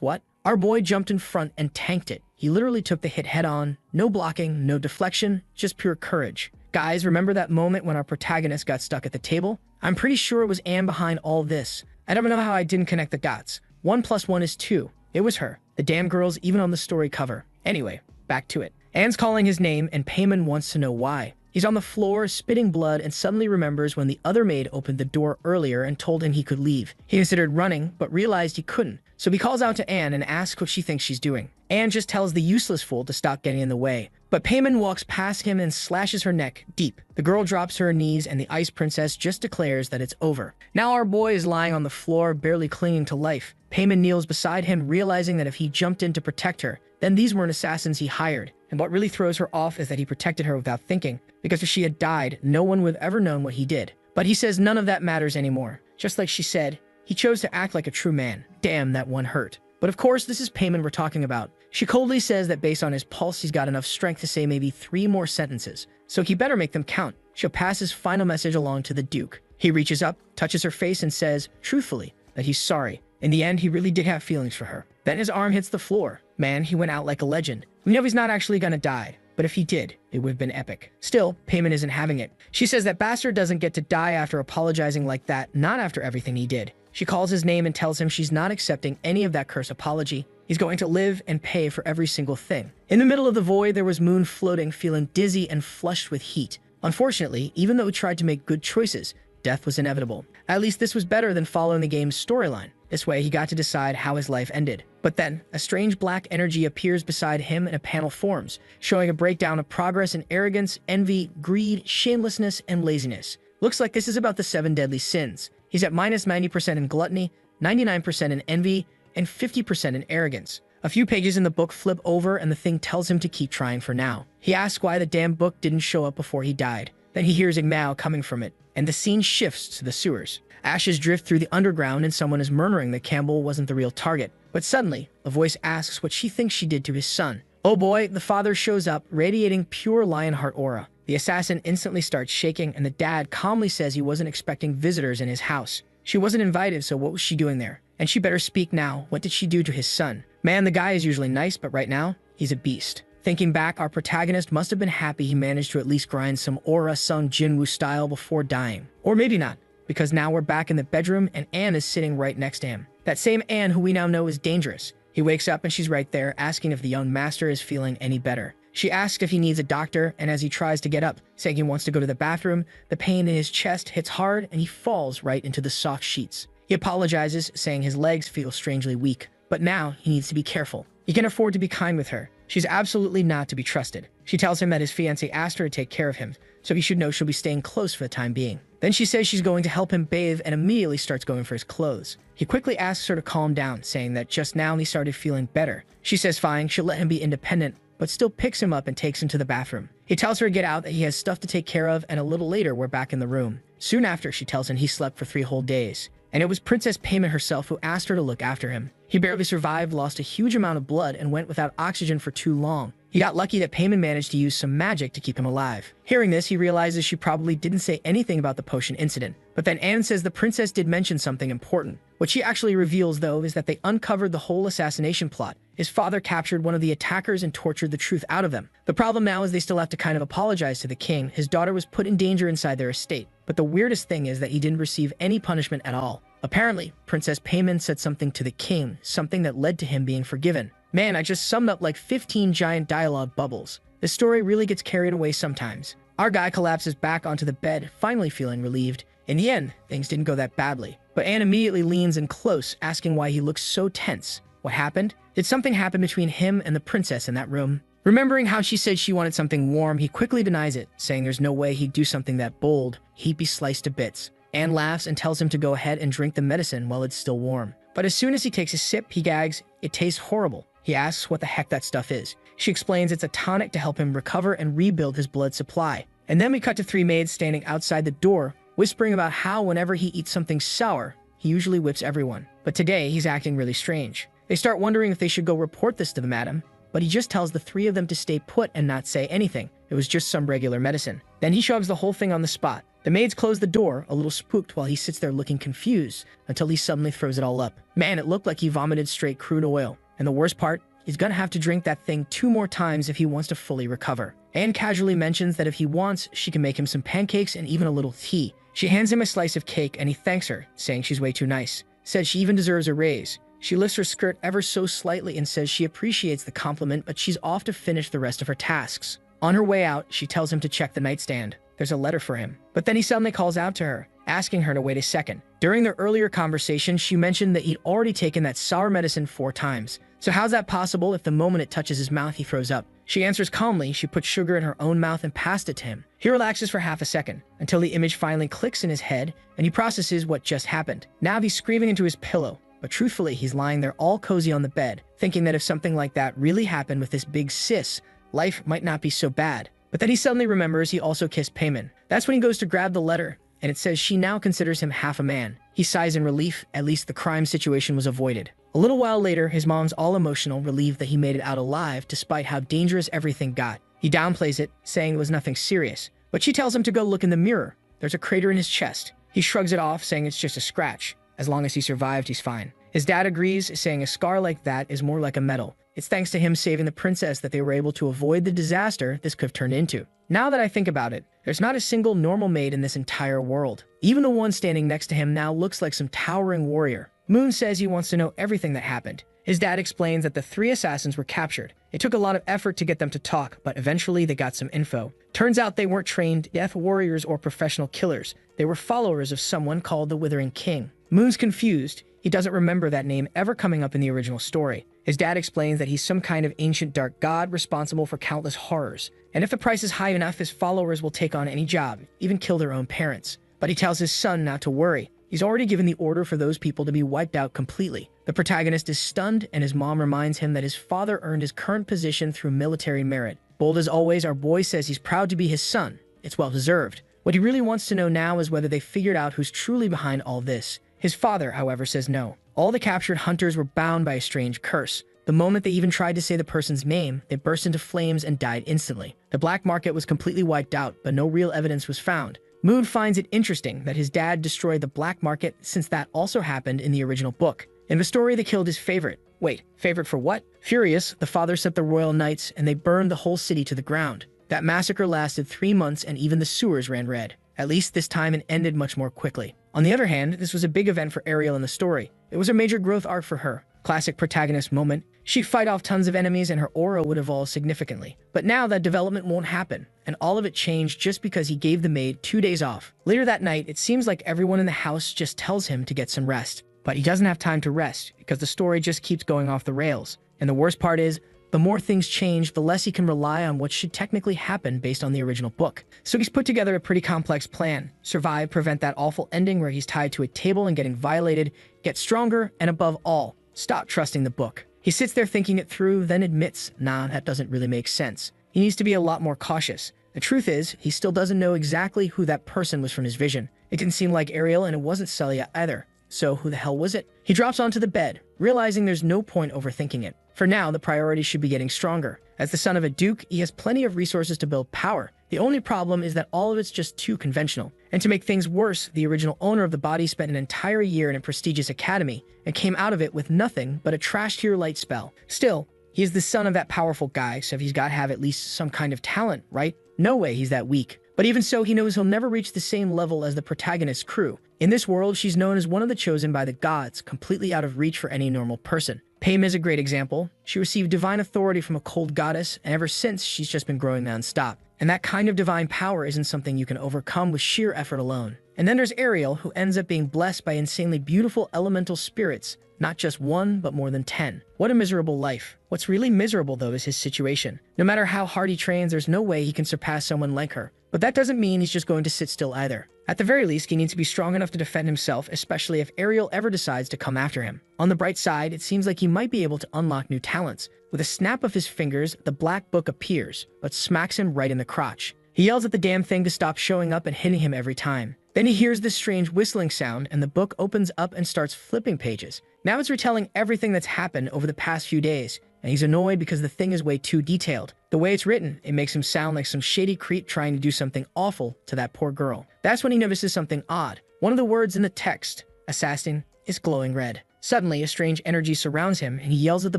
what? Our boy jumped in front and tanked it. He literally took the hit head on. No blocking, no deflection, just pure courage. Guys, remember that moment when our protagonist got stuck at the table? I'm pretty sure it was Anne behind all this. I don't know how I didn't connect the dots. 1 + 1 is 2. It was her. The damn girl's even on the story cover. Anyway, back to it. Anne's calling his name and Payman wants to know why. He's on the floor, spitting blood, and suddenly remembers when the other maid opened the door earlier and told him he could leave. He considered running, but realized he couldn't. So he calls out to Anne and asks what she thinks she's doing. Anne just tells the useless fool to stop getting in the way. But Payman walks past him and slashes her neck deep. The girl drops to her knees and the ice princess just declares that it's over. Now our boy is lying on the floor, barely clinging to life. Payman kneels beside him, realizing that if he jumped in to protect her, then these weren't assassins he hired. And what really throws her off is that he protected her without thinking, because if she had died, no one would have ever known what he did. But he says none of that matters anymore. Just like she said, he chose to act like a true man. Damn, that one hurt. But of course, this is Payman we're talking about. She coldly says that based on his pulse, he's got enough strength to say maybe 3 more sentences. So he better make them count. She'll pass his final message along to the Duke. He reaches up, touches her face, and says, truthfully, that he's sorry. In the end, he really did have feelings for her. Then his arm hits the floor. Man, he went out like a legend. We know he's not actually gonna die, but if he did, it would have been epic. Still, Payman isn't having it. She says that bastard doesn't get to die after apologizing like that, not after everything he did. She calls his name and tells him she's not accepting any of that cursed apology. He's going to live and pay for every single thing. In the middle of the void, there was Moon floating, feeling dizzy and flushed with heat. Unfortunately, even though he tried to make good choices, death was inevitable. At least this was better than following the game's storyline. This way, he got to decide how his life ended. But then, a strange black energy appears beside him and a panel forms, showing a breakdown of progress in arrogance, envy, greed, shamelessness, and laziness. Looks like this is about the 7 deadly sins. He's at minus 90% in gluttony, 99% in envy, and 50% in arrogance. A few pages in the book flip over and the thing tells him to keep trying for now. He asks why the damn book didn't show up before he died. Then he hears a meow coming from it, and the scene shifts to the sewers. Ashes drift through the underground and someone is murmuring that Campbell wasn't the real target. But suddenly, a voice asks what she thinks she did to his son. Oh boy, the father shows up, radiating pure Lionheart aura. The assassin instantly starts shaking, and the dad calmly says he wasn't expecting visitors in his house. She wasn't invited, so what was she doing there? And she better speak now. What did she do to his son? Man, the guy is usually nice, but right now, he's a beast. Thinking back, our protagonist must have been happy he managed to at least grind some aura Sung Jinwoo style before dying. Or maybe not, because now we're back in the bedroom and Anne is sitting right next to him. That same Anne who we now know is dangerous. He wakes up and she's right there, asking if the young master is feeling any better. She asks if he needs a doctor, and as he tries to get up, saying he wants to go to the bathroom, the pain in his chest hits hard and he falls right into the soft sheets. He apologizes, saying his legs feel strangely weak, but now he needs to be careful. He can afford to be kind with her. She's absolutely not to be trusted. She tells him that his fiancé asked her to take care of him, so he should know she'll be staying close for the time being. Then she says she's going to help him bathe and immediately starts going for his clothes. He quickly asks her to calm down, saying that just now he started feeling better. She says fine, she'll let him be independent, but still picks him up and takes him to the bathroom. He tells her to get out, that he has stuff to take care of, and a little later we're back in the room. Soon after, she tells him he slept for 3 whole days. And it was Princess Payman herself who asked her to look after him. He barely survived, lost a huge amount of blood, and went without oxygen for too long. He got lucky that Payman managed to use some magic to keep him alive. Hearing this, he realizes she probably didn't say anything about the potion incident. But then Anne says the princess did mention something important. What she actually reveals, though, is that they uncovered the whole assassination plot. His father captured one of the attackers and tortured the truth out of them. The problem now is they still have to kind of apologize to the king. His daughter was put in danger inside their estate. But the weirdest thing is that he didn't receive any punishment at all. Apparently, Princess Payman said something to the king, something that led to him being forgiven. Man, I just summed up like 15 giant dialogue bubbles. This story really gets carried away sometimes. Our guy collapses back onto the bed, finally feeling relieved. In the end, things didn't go that badly. But Anne immediately leans in close, asking why he looks so tense. What happened? Did something happen between him and the princess in that room? Remembering how she said she wanted something warm, he quickly denies it, saying there's no way he'd do something that bold. He'd be sliced to bits. Anne laughs and tells him to go ahead and drink the medicine while it's still warm. But as soon as he takes a sip, he gags. It tastes horrible. He asks what the heck that stuff is. She explains it's a tonic to help him recover and rebuild his blood supply. And then we cut to three maids standing outside the door, whispering about how whenever he eats something sour, he usually whips everyone. But today, he's acting really strange. They start wondering if they should go report this to the madam, but he just tells the three of them to stay put and not say anything. It was just some regular medicine. Then he shoves the whole thing on the spot. The maids close the door, a little spooked, while he sits there looking confused, until he suddenly throws it all up. Man, it looked like he vomited straight crude oil. And the worst part, he's gonna have to drink that thing 2 more times if he wants to fully recover. Anne casually mentions that if he wants, she can make him some pancakes and even a little tea. She hands him a slice of cake and he thanks her, saying she's way too nice. Says she even deserves a raise. She lifts her skirt ever so slightly and says she appreciates the compliment, but she's off to finish the rest of her tasks. On her way out, she tells him to check the nightstand. There's a letter for him. But then he suddenly calls out to her, asking her to wait a second. During their earlier conversation, she mentioned that he'd already taken that sour medicine 4 times. So how's that possible if the moment it touches his mouth, he throws up? She answers calmly. She put sugar in her own mouth and passed it to him. He relaxes for half a second, until the image finally clicks in his head, and he processes what just happened. Now he's screaming into his pillow, but truthfully, he's lying there all cozy on the bed, thinking that if something like that really happened with this big sis, life might not be so bad. But then he suddenly remembers he also kissed Payman. That's when he goes to grab the letter, and it says she now considers him half a man. He sighs in relief. At least the crime situation was avoided. A little while later, his mom's all emotional, relieved that he made it out alive despite how dangerous everything got. He downplays it, saying it was nothing serious, but she tells him to go look in the mirror. There's a crater in his chest. He shrugs it off, saying it's just a scratch. As long as he survived, he's fine. His dad agrees, saying a scar like that is more like a medal. It's thanks to him saving the princess that they were able to avoid the disaster this could have turned into. Now that I think about it, there's not a single normal maid in this entire world. Even the one standing next to him now looks like some towering warrior. Moon says he wants to know everything that happened. His dad explains that the 3 assassins were captured. It took a lot of effort to get them to talk, but eventually they got some info. Turns out they weren't trained death warriors or professional killers. They were followers of someone called the Withering King. Moon's confused. He doesn't remember that name ever coming up in the original story. His dad explains that he's some kind of ancient dark god responsible for countless horrors. And if the price is high enough, his followers will take on any job, even kill their own parents. But he tells his son not to worry. He's already given the order for those people to be wiped out completely. The protagonist is stunned, and his mom reminds him that his father earned his current position through military merit. Bold as always, our boy says he's proud to be his son. It's well-deserved. What he really wants to know now is whether they figured out who's truly behind all this. His father, however, says no. All the captured hunters were bound by a strange curse. The moment they even tried to say the person's name, they burst into flames and died instantly. The black market was completely wiped out, but no real evidence was found. Moon finds it interesting that his dad destroyed the black market, since that also happened in the original book. In the story, they killed his favorite. Wait, favorite for what? Furious, the father set the royal knights and they burned the whole city to the ground. That massacre lasted 3 months and even the sewers ran red. At least this time it ended much more quickly. On the other hand, this was a big event for Ariel in the story. It was a major growth arc for her. Classic protagonist moment. She'd fight off tons of enemies and her aura would evolve significantly. But now that development won't happen, and all of it changed just because he gave the maid 2 days off. Later that night, it seems like everyone in the house just tells him to get some rest. But he doesn't have time to rest, because the story just keeps going off the rails. And the worst part is, the more things change, the less he can rely on what should technically happen based on the original book. So he's put together a pretty complex plan. Survive, prevent that awful ending where he's tied to a table and getting violated, get stronger, and above all, stop trusting the book. He sits there thinking it through, then admits, nah, that doesn't really make sense. He needs to be a lot more cautious. The truth is, he still doesn't know exactly who that person was from his vision. It didn't seem like Ariel, and it wasn't Celia either. So who the hell was it? He drops onto the bed, realizing there's no point overthinking it. For now, the priority should be getting stronger. As the son of a duke, he has plenty of resources to build power. The only problem is that all of it's just too conventional. And to make things worse, the original owner of the body spent an entire year in a prestigious academy and came out of it with nothing but a trash-tier light spell. Still, he is the son of that powerful guy, so he's got to have at least some kind of talent, right? No way he's that weak. But even so, he knows he'll never reach the same level as the protagonist's crew. In this world, she's known as one of the chosen by the gods, completely out of reach for any normal person. Pam is a great example. She received divine authority from a cold goddess, and ever since, she's just been growing non-stop. And that kind of divine power isn't something you can overcome with sheer effort alone. And then there's Ariel, who ends up being blessed by insanely beautiful elemental spirits. Not just one, but more than 10. What a miserable life. What's really miserable, though, is his situation. No matter how hard he trains, there's no way he can surpass someone like her. But that doesn't mean he's just going to sit still either. At the very least, he needs to be strong enough to defend himself, especially if Ariel ever decides to come after him. On the bright side, it seems like he might be able to unlock new talents. With a snap of his fingers, the black book appears, but smacks him right in the crotch. He yells at the damn thing to stop showing up and hitting him every time. Then he hears this strange whistling sound, and the book opens up and starts flipping pages. Now it's retelling everything that's happened over the past few days, and he's annoyed because the thing is way too detailed. The way it's written, it makes him sound like some shady creep trying to do something awful to that poor girl. That's when he notices something odd. One of the words in the text, assassin, is glowing red. Suddenly, a strange energy surrounds him, and he yells at the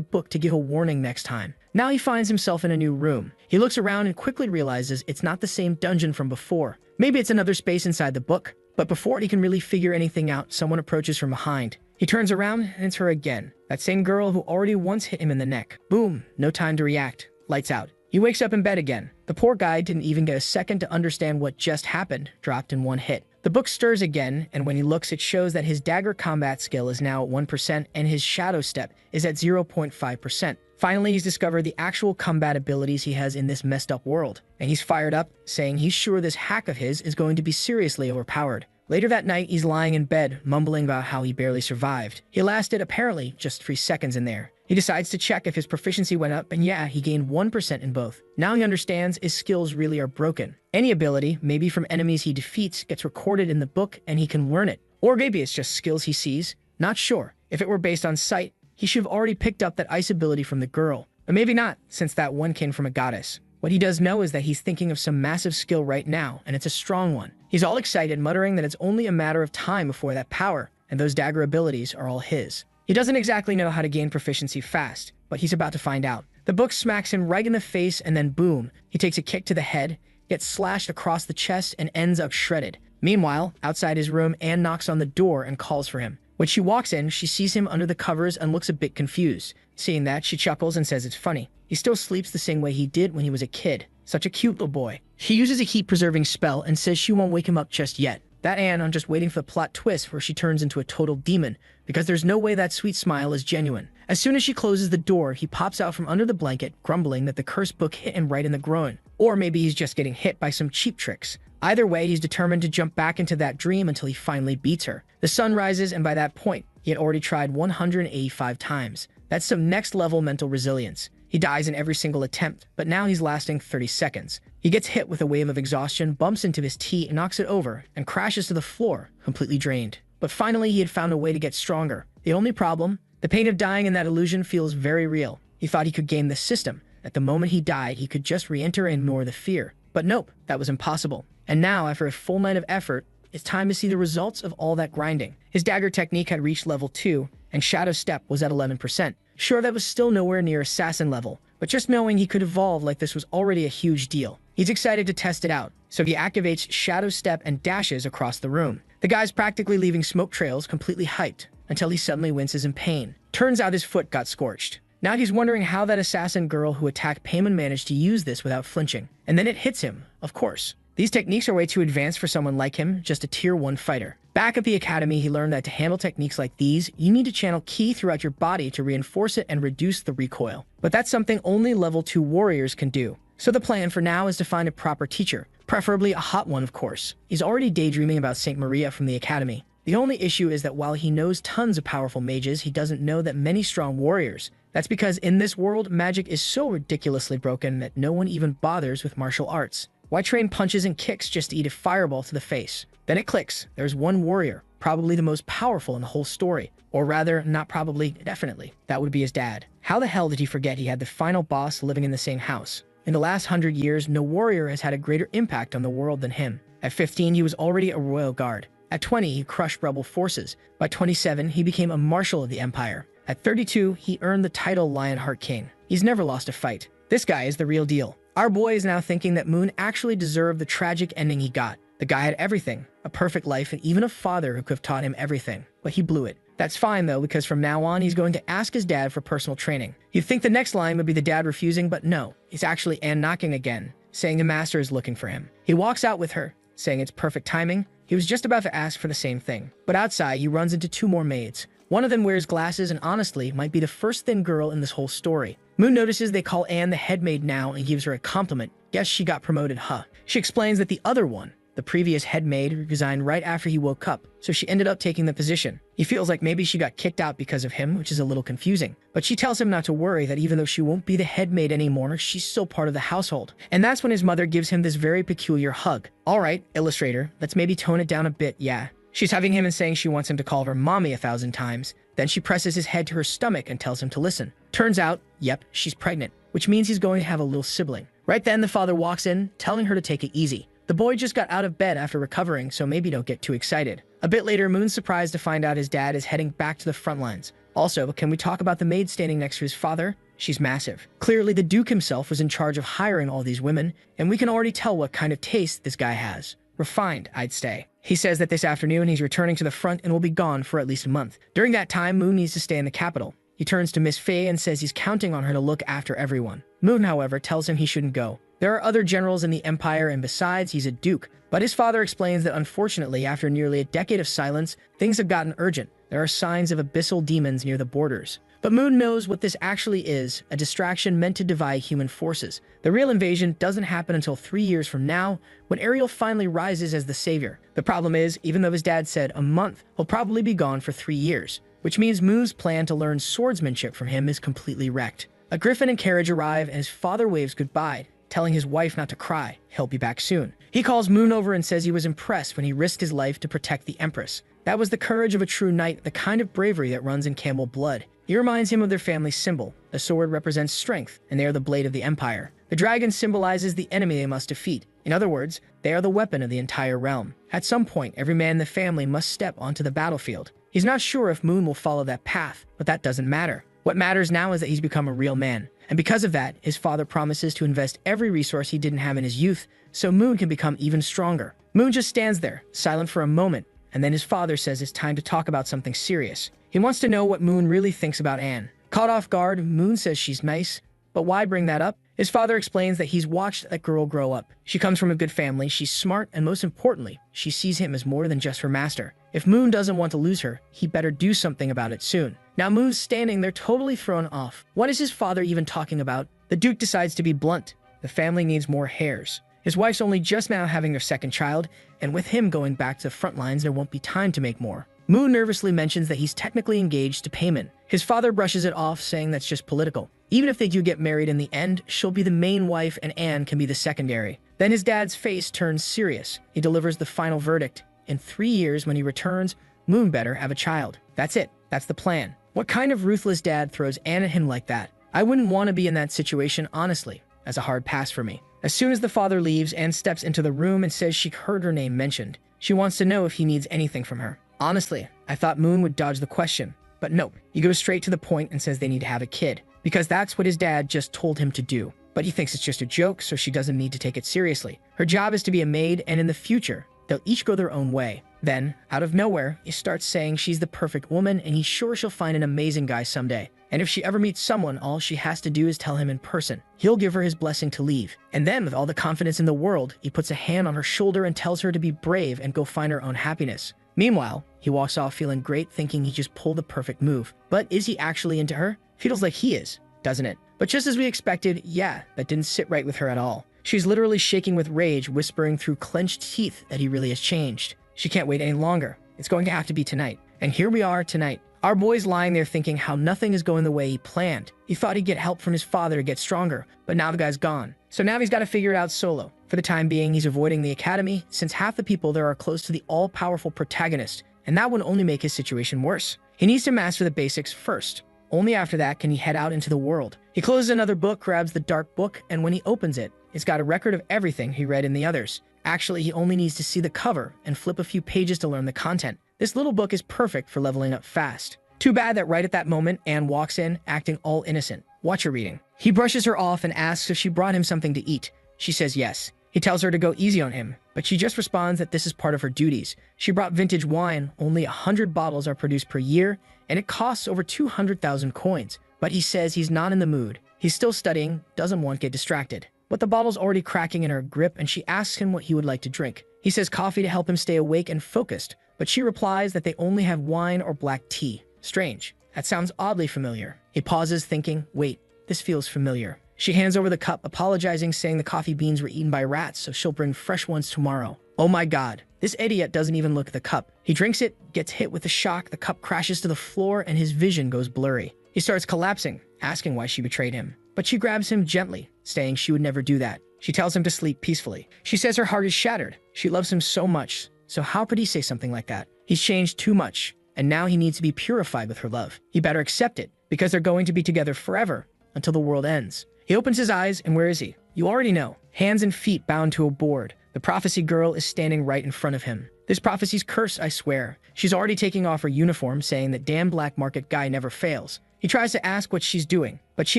book to give a warning next time. Now he finds himself in a new room. He looks around and quickly realizes it's not the same dungeon from before. Maybe it's another space inside the book. But before he can really figure anything out, someone approaches from behind. He turns around, and it's her again. That same girl who already once hit him in the neck. Boom, no time to react. Lights out. He wakes up in bed again. The poor guy didn't even get a second to understand what just happened, dropped in one hit. The book stirs again, and when he looks, it shows that his dagger combat skill is now at 1%, and his shadow step is at 0.5%. Finally, he's discovered the actual combat abilities he has in this messed up world, and he's fired up, saying he's sure this hack of his is going to be seriously overpowered. Later that night, he's lying in bed, mumbling about how he barely survived. He lasted, apparently, just 3 seconds in there. He decides to check if his proficiency went up, and yeah, he gained 1% in both. Now he understands his skills really are broken. Any ability, maybe from enemies he defeats, gets recorded in the book, and he can learn it. Or maybe it's just skills he sees. Not sure. If it were based on sight, he should have already picked up that ice ability from the girl. But maybe not, since that one came from a goddess. What he does know is that he's thinking of some massive skill right now, and it's a strong one. He's all excited, muttering that it's only a matter of time before that power, and those dagger abilities are all his. He doesn't exactly know how to gain proficiency fast, but he's about to find out. The book smacks him right in the face, and then boom, he takes a kick to the head, gets slashed across the chest, and ends up shredded. Meanwhile, outside his room, Anne knocks on the door and calls for him. When she walks in, she sees him under the covers and looks a bit confused. Seeing that, she chuckles and says it's funny. He still sleeps the same way he did when he was a kid. Such a cute little boy. She uses a heat-preserving spell and says she won't wake him up just yet. That Anne, I'm just waiting for the plot twist where she turns into a total demon, because there's no way that sweet smile is genuine. As soon as she closes the door, he pops out from under the blanket, grumbling that the cursed book hit him right in the groin. Or maybe he's just getting hit by some cheap tricks. Either way, he's determined to jump back into that dream until he finally beats her. The sun rises, and by that point, he had already tried 185 times. That's some next-level mental resilience. He dies in every single attempt, but now he's lasting 30 seconds. He gets hit with a wave of exhaustion, bumps into his tea, knocks it over, and crashes to the floor, completely drained. But finally, he had found a way to get stronger. The only problem? The pain of dying in that illusion feels very real. He thought he could game the system. At the moment he died, he could just re-enter and ignore the fear. But nope, that was impossible. And now, after a full night of effort, it's time to see the results of all that grinding. His dagger technique had reached level 2, and Shadow Step was at 11%. Sure, that was still nowhere near assassin level, but just knowing he could evolve like this was already a huge deal. He's excited to test it out, so he activates Shadow Step and dashes across the room. The guy's practically leaving smoke trails, completely hyped, until he suddenly winces in pain. Turns out his foot got scorched. Now he's wondering how that assassin girl who attacked Payman managed to use this without flinching. And then it hits him, of course. These techniques are way too advanced for someone like him, just a tier 1 fighter. Back at the academy, he learned that to handle techniques like these, you need to channel ki throughout your body to reinforce it and reduce the recoil. But that's something only level 2 warriors can do. So the plan for now is to find a proper teacher, preferably a hot one, of course. He's already daydreaming about Saint Maria from the academy. The only issue is that while he knows tons of powerful mages, he doesn't know that many strong warriors. That's because in this world, magic is so ridiculously broken that no one even bothers with martial arts. Why train punches and kicks just to eat a fireball to the face? Then it clicks. There's one warrior, probably the most powerful in the whole story. Or rather, not probably, definitely. That would be his dad. How the hell did he forget he had the final boss living in the same house? In the last 100 years, no warrior has had a greater impact on the world than him. At 15, he was already a royal guard. At 20, he crushed rebel forces. By 27, he became a marshal of the empire. At 32, he earned the title Lionheart King. He's never lost a fight. This guy is the real deal. Our boy is now thinking that Moon actually deserved the tragic ending he got. The guy had everything, a perfect life, and even a father who could have taught him everything. But he blew it. That's fine though, because from now on, he's going to ask his dad for personal training. You'd think the next line would be the dad refusing, but no. It's actually Anne knocking again, saying the master is looking for him. He walks out with her, saying it's perfect timing. He was just about to ask for the same thing. But outside, he runs into two more maids. One of them wears glasses and honestly might be the first thin girl in this whole story. Moon notices they call Anne the head maid now and gives her a compliment. Guess she got promoted, huh? She explains that the other one, the previous head maid, resigned right after he woke up, so she ended up taking the position. He feels like maybe she got kicked out because of him, which is a little confusing. But she tells him not to worry, that even though she won't be the head maid anymore, she's still part of the household. And that's when his mother gives him this very peculiar hug. Alright, illustrator, let's maybe tone it down a bit, yeah. She's hugging him and saying she wants him to call her mommy 1,000 times. Then she presses his head to her stomach and tells him to listen. Turns out, yep, she's pregnant, which means he's going to have a little sibling. Right then, the father walks in, telling her to take it easy. The boy just got out of bed after recovering, so maybe don't get too excited. A bit later, Moon's surprised to find out his dad is heading back to the front lines. Also, can we talk about the maid standing next to his father? She's massive. Clearly, the Duke himself was in charge of hiring all these women, and we can already tell what kind of taste this guy has. Refined, I'd say. He says that this afternoon he's returning to the front and will be gone for at least a month. During that time, Moon needs to stay in the capital. He turns to Miss Faye and says he's counting on her to look after everyone. Moon, however, tells him he shouldn't go. There are other generals in the empire, and besides, he's a duke. But his father explains that unfortunately, after nearly a decade of silence, things have gotten urgent. There are signs of abyssal demons near the borders. But Moon knows what this actually is, a distraction meant to divide human forces. The real invasion doesn't happen until 3 years from now, when Ariel finally rises as the savior. The problem is, even though his dad said a month, he'll probably be gone for 3 years, which means Moon's plan to learn swordsmanship from him is completely wrecked. A griffin and carriage arrive, and his father waves goodbye, telling his wife not to cry. He'll be back soon. He calls Moon over and says he was impressed when he risked his life to protect the Empress. That was the courage of a true knight, the kind of bravery that runs in camel blood. He reminds him of their family symbol. The sword represents strength, and they are the blade of the Empire. The dragon symbolizes the enemy they must defeat. In other words, they are the weapon of the entire realm. At some point, every man in the family must step onto the battlefield. He's not sure if Moon will follow that path, but that doesn't matter. What matters now is that he's become a real man. And because of that, his father promises to invest every resource he didn't have in his youth, so Moon can become even stronger. Moon just stands there, silent for a moment, and then his father says it's time to talk about something serious. He wants to know what Moon really thinks about Anne. Caught off guard, Moon says she's nice, but why bring that up? His father explains that he's watched that girl grow up. She comes from a good family, she's smart, and most importantly, she sees him as more than just her master. If Moon doesn't want to lose her, he better do something about it soon. Now Moon's standing there totally thrown off. What is his father even talking about? The Duke decides to be blunt. The family needs more heirs. His wife's only just now having their second child, and with him going back to the front lines, there won't be time to make more. Moon nervously mentions that he's technically engaged to payment. His father brushes it off, saying that's just political. Even if they do get married in the end, she'll be the main wife and Anne can be the secondary. Then his dad's face turns serious. He delivers the final verdict. In 3 years, when he returns, Moon better have a child. That's it. That's the plan. What kind of ruthless dad throws Anne at him like that? I wouldn't want to be in that situation, honestly. That's a hard pass for me. As soon as the father leaves, Anne steps into the room and says she heard her name mentioned. She wants to know if he needs anything from her. Honestly, I thought Moon would dodge the question, but nope. He goes straight to the point and says they need to have a kid, because that's what his dad just told him to do. But he thinks it's just a joke, so she doesn't need to take it seriously. Her job is to be a maid, and in the future, they'll each go their own way. Then, out of nowhere, he starts saying she's the perfect woman, and he's sure she'll find an amazing guy someday. And if she ever meets someone, all she has to do is tell him in person. He'll give her his blessing to leave. And then, with all the confidence in the world, he puts a hand on her shoulder and tells her to be brave and go find her own happiness. Meanwhile, he walks off feeling great, thinking he just pulled the perfect move. But is he actually into her? Feels like he is, doesn't it? But just as we expected, yeah, that didn't sit right with her at all. She's literally shaking with rage, whispering through clenched teeth that he really has changed. She can't wait any longer. It's going to have to be tonight. And here we are tonight. Our boy's lying there thinking how nothing is going the way he planned. He thought he'd get help from his father to get stronger, but now the guy's gone. So now he's got to figure it out solo. For the time being, he's avoiding the academy, since half the people there are close to the all-powerful protagonist, and that would only make his situation worse. He needs to master the basics first. Only after that can he head out into the world. He closes another book, grabs the dark book, and when he opens it, it's got a record of everything he read in the others. Actually, he only needs to see the cover and flip a few pages to learn the content. This little book is perfect for leveling up fast. Too bad that right at that moment, Anne walks in, acting all innocent. Watch her reading. He brushes her off and asks if she brought him something to eat. She says yes. He tells her to go easy on him, but she just responds that this is part of her duties. She brought vintage wine. Only 100 bottles are produced per year, and it costs over 200,000 coins. But he says he's not in the mood. He's still studying, doesn't want to get distracted. But the bottle's already cracking in her grip, and she asks him what he would like to drink. He says coffee to help him stay awake and focused, but she replies that they only have wine or black tea. Strange. That sounds oddly familiar. He pauses, thinking, wait, this feels familiar. She hands over the cup, apologizing, saying the coffee beans were eaten by rats, so she'll bring fresh ones tomorrow. Oh my god. This idiot doesn't even look at the cup. He drinks it, gets hit with a shock, the cup crashes to the floor, and his vision goes blurry. He starts collapsing, asking why she betrayed him. But she grabs him gently, saying she would never do that. She tells him to sleep peacefully. She says her heart is shattered. She loves him so much, so how could he say something like that? He's changed too much, and now he needs to be purified with her love. He better accept it, because they're going to be together forever, until the world ends. He opens his eyes, and where is he? You already know. Hands and feet bound to a board. The prophecy girl is standing right in front of him. This prophecy's curse, I swear. She's already taking off her uniform, saying that damn black market guy never fails. He tries to ask what she's doing, but she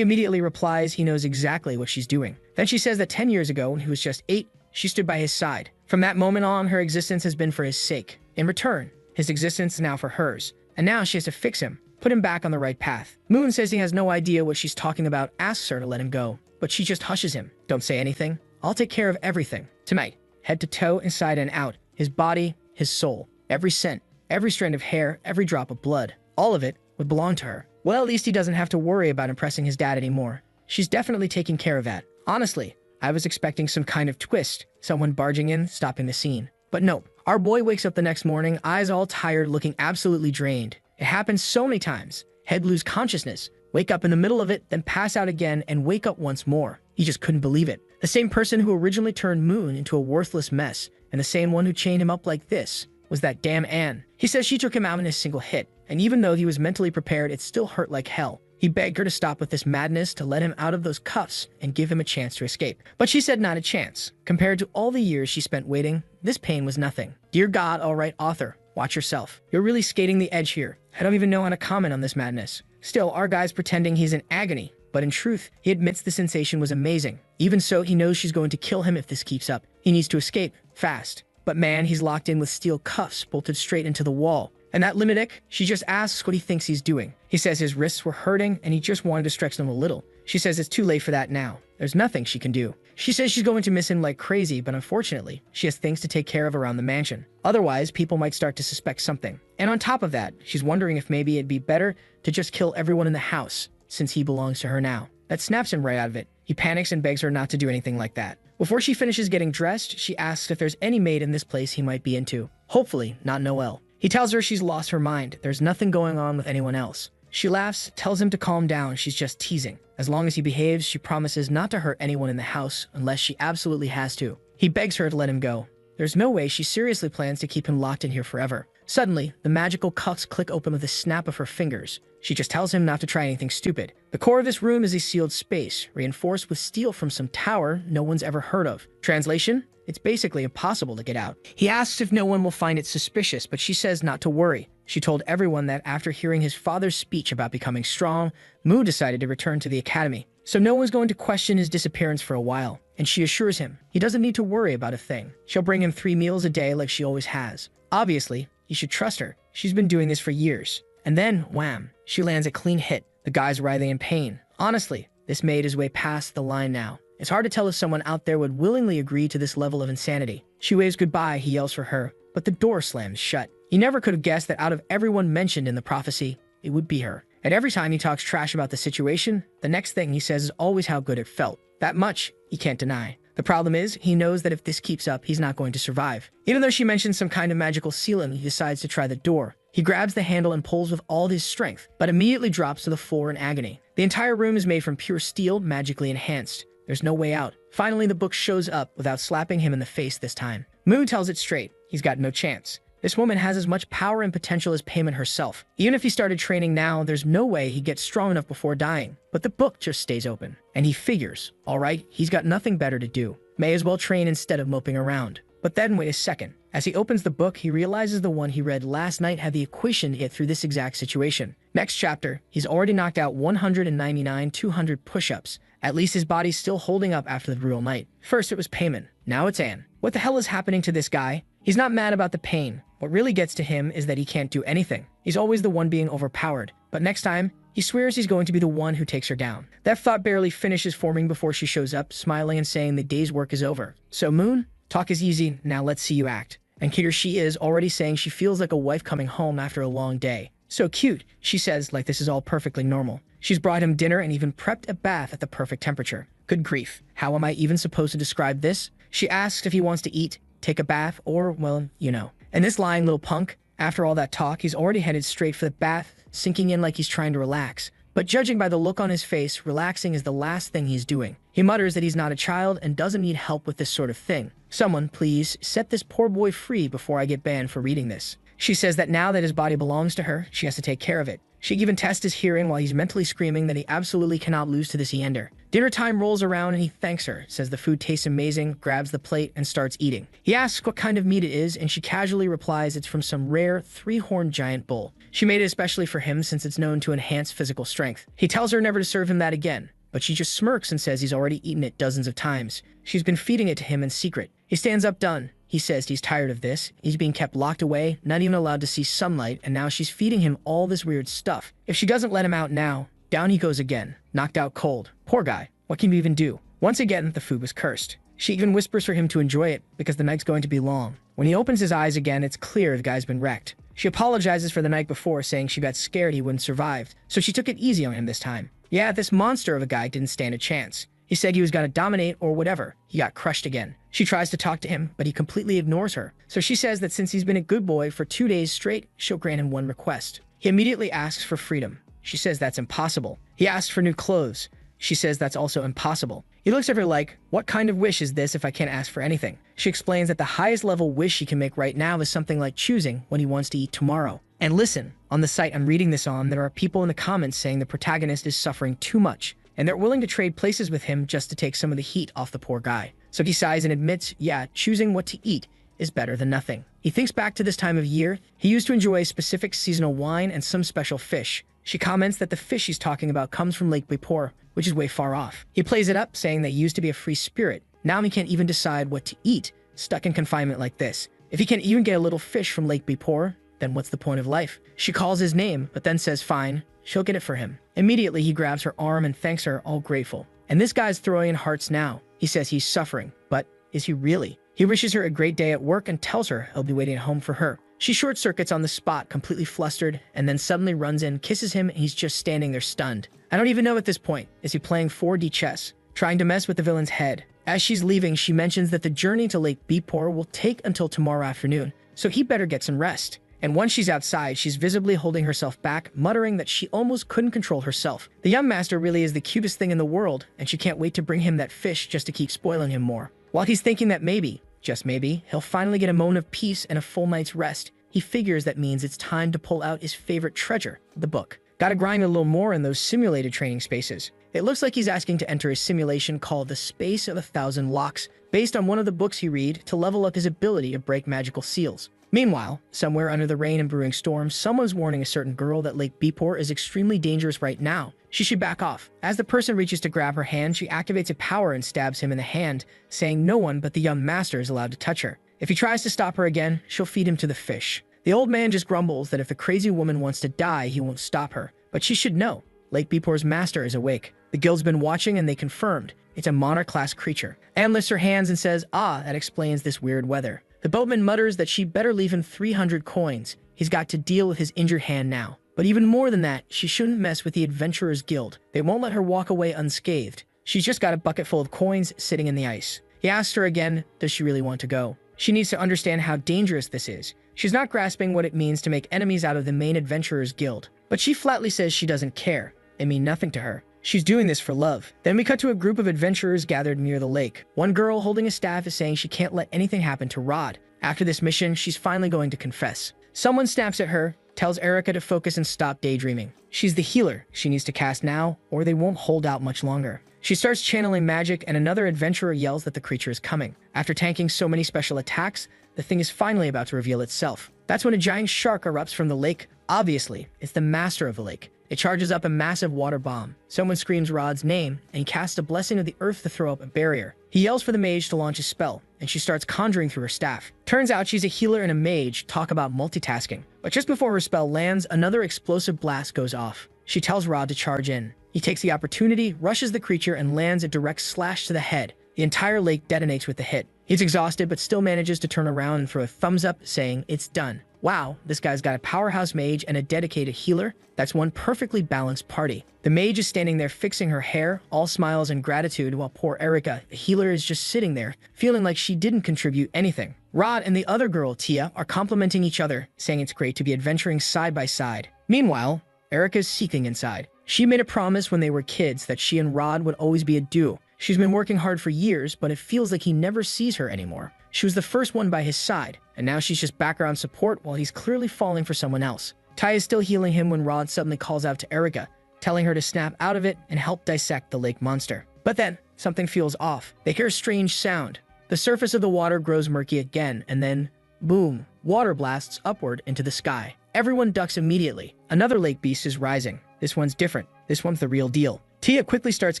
immediately replies he knows exactly what she's doing. Then she says that 10 years ago, when he was just 8, she stood by his side. From that moment on, her existence has been for his sake. In return, his existence is now for hers. And now she has to fix him, put him back on the right path. Moon says he has no idea what she's talking about, asks her to let him go, but she just hushes him. Don't say anything. I'll take care of everything. Tonight, head to toe, inside and out. His body, his soul. Every scent, every strand of hair, every drop of blood. All of it would belong to her. Well, at least he doesn't have to worry about impressing his dad anymore. She's definitely taking care of that. Honestly, I was expecting some kind of twist. Someone barging in, stopping the scene. But nope. Our boy wakes up the next morning, eyes all tired, looking absolutely drained. It happens so many times. Head lose consciousness, wake up in the middle of it, then pass out again and wake up once more. He just couldn't believe it. The same person who originally turned Moon into a worthless mess, and the same one who chained him up like this, was that damn Anne. He says she took him out in a single hit, and even though he was mentally prepared, it still hurt like hell. He begged her to stop with this madness, to let him out of those cuffs and give him a chance to escape. But she said not a chance. Compared to all the years she spent waiting, this pain was nothing. Dear God, all right, author, watch yourself. You're really skating the edge here. I don't even know how to comment on this madness. Still, our guy's pretending he's in agony, but in truth, he admits the sensation was amazing. Even so, he knows she's going to kill him if this keeps up. He needs to escape, fast. But man, he's locked in with steel cuffs bolted straight into the wall. And that Limitic, she just asks what he thinks he's doing. He says his wrists were hurting and he just wanted to stretch them a little. She says it's too late for that now. There's nothing she can do. She says she's going to miss him like crazy, but unfortunately, she has things to take care of around the mansion. Otherwise, people might start to suspect something. And on top of that, she's wondering if maybe it'd be better to just kill everyone in the house, since he belongs to her now. That snaps him right out of it. He panics and begs her not to do anything like that. Before she finishes getting dressed, she asks if there's any maid in this place he might be into. Hopefully, not Noelle. He tells her she's lost her mind. There's nothing going on with anyone else. She laughs, tells him to calm down. She's just teasing. As long as he behaves, she promises not to hurt anyone in the house unless she absolutely has to. He begs her to let him go. There's no way she seriously plans to keep him locked in here forever. Suddenly, the magical cuffs click open with a snap of her fingers. She just tells him not to try anything stupid. The core of this room is a sealed space, reinforced with steel from some tower no one's ever heard of. Translation? It's basically impossible to get out. He asks if no one will find it suspicious, but she says not to worry. She told everyone that after hearing his father's speech about becoming strong, Mu decided to return to the academy. So no one's going to question his disappearance for a while. And she assures him he doesn't need to worry about a thing. She'll bring him 3 meals a day like she always has. Obviously, he should trust her. She's been doing this for years. And then, wham, she lands a clean hit. The guy's writhing in pain. Honestly, this maid is way past the line now. It's hard to tell if someone out there would willingly agree to this level of insanity. She waves goodbye, he yells for her, but the door slams shut. He never could have guessed that out of everyone mentioned in the prophecy, it would be her. And every time he talks trash about the situation, the next thing he says is always how good it felt. That much, he can't deny. The problem is, he knows that if this keeps up, he's not going to survive. Even though she mentions some kind of magical sealant, he decides to try the door. He grabs the handle and pulls with all his strength, but immediately drops to the floor in agony. The entire room is made from pure steel, magically enhanced. There's no way out. Finally, the book shows up without slapping him in the face this time. Moon tells it straight. He's got no chance. This woman has as much power and potential as Payment herself. Even if he started training now, there's no way he'd get strong enough before dying. But the book just stays open. And he figures, alright, he's got nothing better to do. May as well train instead of moping around. But then wait a second. As he opens the book, he realizes the one he read last night had the equation to get through this exact situation. Next chapter, he's already knocked out 199 200 push-ups. At least his body's still holding up after the brutal night. First it was Payment, now it's Anne. What the hell is happening to this guy? He's not mad about the pain. What really gets to him is that he can't do anything. He's always the one being overpowered. But next time, he swears he's going to be the one who takes her down. That thought barely finishes forming before she shows up, smiling and saying the day's work is over. So Moon, talk is easy, now let's see you act. And here she is, already saying she feels like a wife coming home after a long day. So cute, she says, like this is all perfectly normal. She's brought him dinner and even prepped a bath at the perfect temperature. Good grief, how am I even supposed to describe this? She asks if he wants to eat, take a bath, or, well, you know. And this lying little punk, after all that talk, he's already headed straight for the bath, sinking in like he's trying to relax. But judging by the look on his face, relaxing is the last thing he's doing. He mutters that he's not a child and doesn't need help with this sort of thing. Someone, please, set this poor boy free before I get banned for reading this. She says that now that his body belongs to her, she has to take care of it. She even tests his hearing while he's mentally screaming that he absolutely cannot lose to this Eender. Dinner time rolls around and he thanks her, says the food tastes amazing, grabs the plate, and starts eating. He asks what kind of meat it is, and she casually replies it's from some rare, three-horned giant bull. She made it especially for him since it's known to enhance physical strength. He tells her never to serve him that again, but she just smirks and says he's already eaten it dozens of times. She's been feeding it to him in secret. He stands up done. He says he's tired of this. He's being kept locked away, not even allowed to see sunlight, and now she's feeding him all this weird stuff. If she doesn't let him out now, down he goes again, knocked out cold. Poor guy. What can you even do? Once again, the food was cursed. She even whispers for him to enjoy it, because the night's going to be long. When he opens his eyes again, it's clear the guy's been wrecked. She apologizes for the night before, saying she got scared he wouldn't survive, so she took it easy on him this time. Yeah, this monster of a guy didn't stand a chance. He said he was gonna dominate or whatever. He got crushed again. She tries to talk to him, but he completely ignores her. So she says that since he's been a good boy for 2 days straight, she'll grant him one request. He immediately asks for freedom. She says that's impossible. He asks for new clothes. She says that's also impossible. He looks at her like, what kind of wish is this if I can't ask for anything? She explains that the highest level wish he can make right now is something like choosing when he wants to eat tomorrow. And listen, on the site I'm reading this on, there are people in the comments saying the protagonist is suffering too much, and they're willing to trade places with him just to take some of the heat off the poor guy. So he sighs and admits, yeah, choosing what to eat is better than nothing. He thinks back to this time of year. He used to enjoy a specific seasonal wine and some special fish. She comments that the fish he's talking about comes from Lake Bipor, which is way far off. He plays it up, saying that he used to be a free spirit. Now he can't even decide what to eat, stuck in confinement like this. If he can't even get a little fish from Lake Bipor, then what's the point of life? She calls his name, but then says fine, she'll get it for him. Immediately, he grabs her arm and thanks her, all grateful. And this guy's throwing in hearts now. He says he's suffering, but is he really? He wishes her a great day at work and tells her he'll be waiting at home for her. She short circuits on the spot, completely flustered, and then suddenly runs in, kisses him, and he's just standing there stunned. I don't even know at this point. Is he playing 4D chess, trying to mess with the villain's head? As she's leaving, she mentions that the journey to Lake Bipor will take until tomorrow afternoon, so he better get some rest. And once she's outside, she's visibly holding herself back, muttering that she almost couldn't control herself. The young master really is the cutest thing in the world, and she can't wait to bring him that fish just to keep spoiling him more. While he's thinking that maybe, just maybe, he'll finally get a moment of peace and a full night's rest, he figures that means it's time to pull out his favorite treasure, the book. Gotta grind a little more in those simulated training spaces. It looks like he's asking to enter a simulation called the Space of 1,000 Locks, based on one of the books he read to level up his ability to break magical seals. Meanwhile, somewhere under the rain and brewing storm, someone's warning a certain girl that Lake Bipor is extremely dangerous right now. She should back off. As the person reaches to grab her hand, she activates a power and stabs him in the hand, saying no one but the young master is allowed to touch her. If he tries to stop her again, she'll feed him to the fish. The old man just grumbles that if the crazy woman wants to die, he won't stop her. But she should know. Lake Bipor's master is awake. The guild's been watching and they confirmed. It's a monarch-class creature. Anne lifts her hands and says, that explains this weird weather. The boatman mutters that she better leave him 300 coins. He's got to deal with his injured hand now. But even more than that, she shouldn't mess with the Adventurers Guild. They won't let her walk away unscathed. She's just got a bucket full of coins sitting in the ice. He asks her again, does she really want to go? She needs to understand how dangerous this is. She's not grasping what it means to make enemies out of the main Adventurers Guild. But she flatly says she doesn't care. They mean nothing to her. She's doing this for love. Then we cut to a group of adventurers gathered near the lake. One girl holding a staff is saying she can't let anything happen to Rod. After this mission, she's finally going to confess. Someone snaps at her, tells Erica to focus and stop daydreaming. She's the healer she needs to cast now, or they won't hold out much longer. She starts channeling magic, and another adventurer yells that the creature is coming. After tanking so many special attacks, the thing is finally about to reveal itself. That's when a giant shark erupts from the lake. Obviously, it's the master of the lake. It charges up a massive water bomb. Someone screams Rod's name, and he casts a blessing of the earth to throw up a barrier. He yells for the mage to launch a spell, and she starts conjuring through her staff. Turns out she's a healer and a mage. Talk about multitasking. But just before her spell lands, another explosive blast goes off. She tells Rod to charge in. He takes the opportunity, rushes the creature, and lands a direct slash to the head. The entire lake detonates with the hit. He's exhausted, but still manages to turn around and throw a thumbs up, saying, "It's done." Wow, this guy's got a powerhouse mage and a dedicated healer. That's one perfectly balanced party. The mage is standing there fixing her hair, all smiles and gratitude, while poor Erica, the healer, is just sitting there, feeling like she didn't contribute anything. Rod and the other girl, Tia, are complimenting each other, saying it's great to be adventuring side by side. Meanwhile, Erica's seething inside. She made a promise when they were kids that she and Rod would always be a duo. She's been working hard for years, but it feels like he never sees her anymore. She was the first one by his side, and now she's just background support while he's clearly falling for someone else. Ty is still healing him when Rod suddenly calls out to Erica, telling her to snap out of it and help dissect the lake monster. But then, something feels off. They hear a strange sound. The surface of the water grows murky again, and then, boom, water blasts upward into the sky. Everyone ducks immediately. Another lake beast is rising. This one's different. This one's the real deal. Tia quickly starts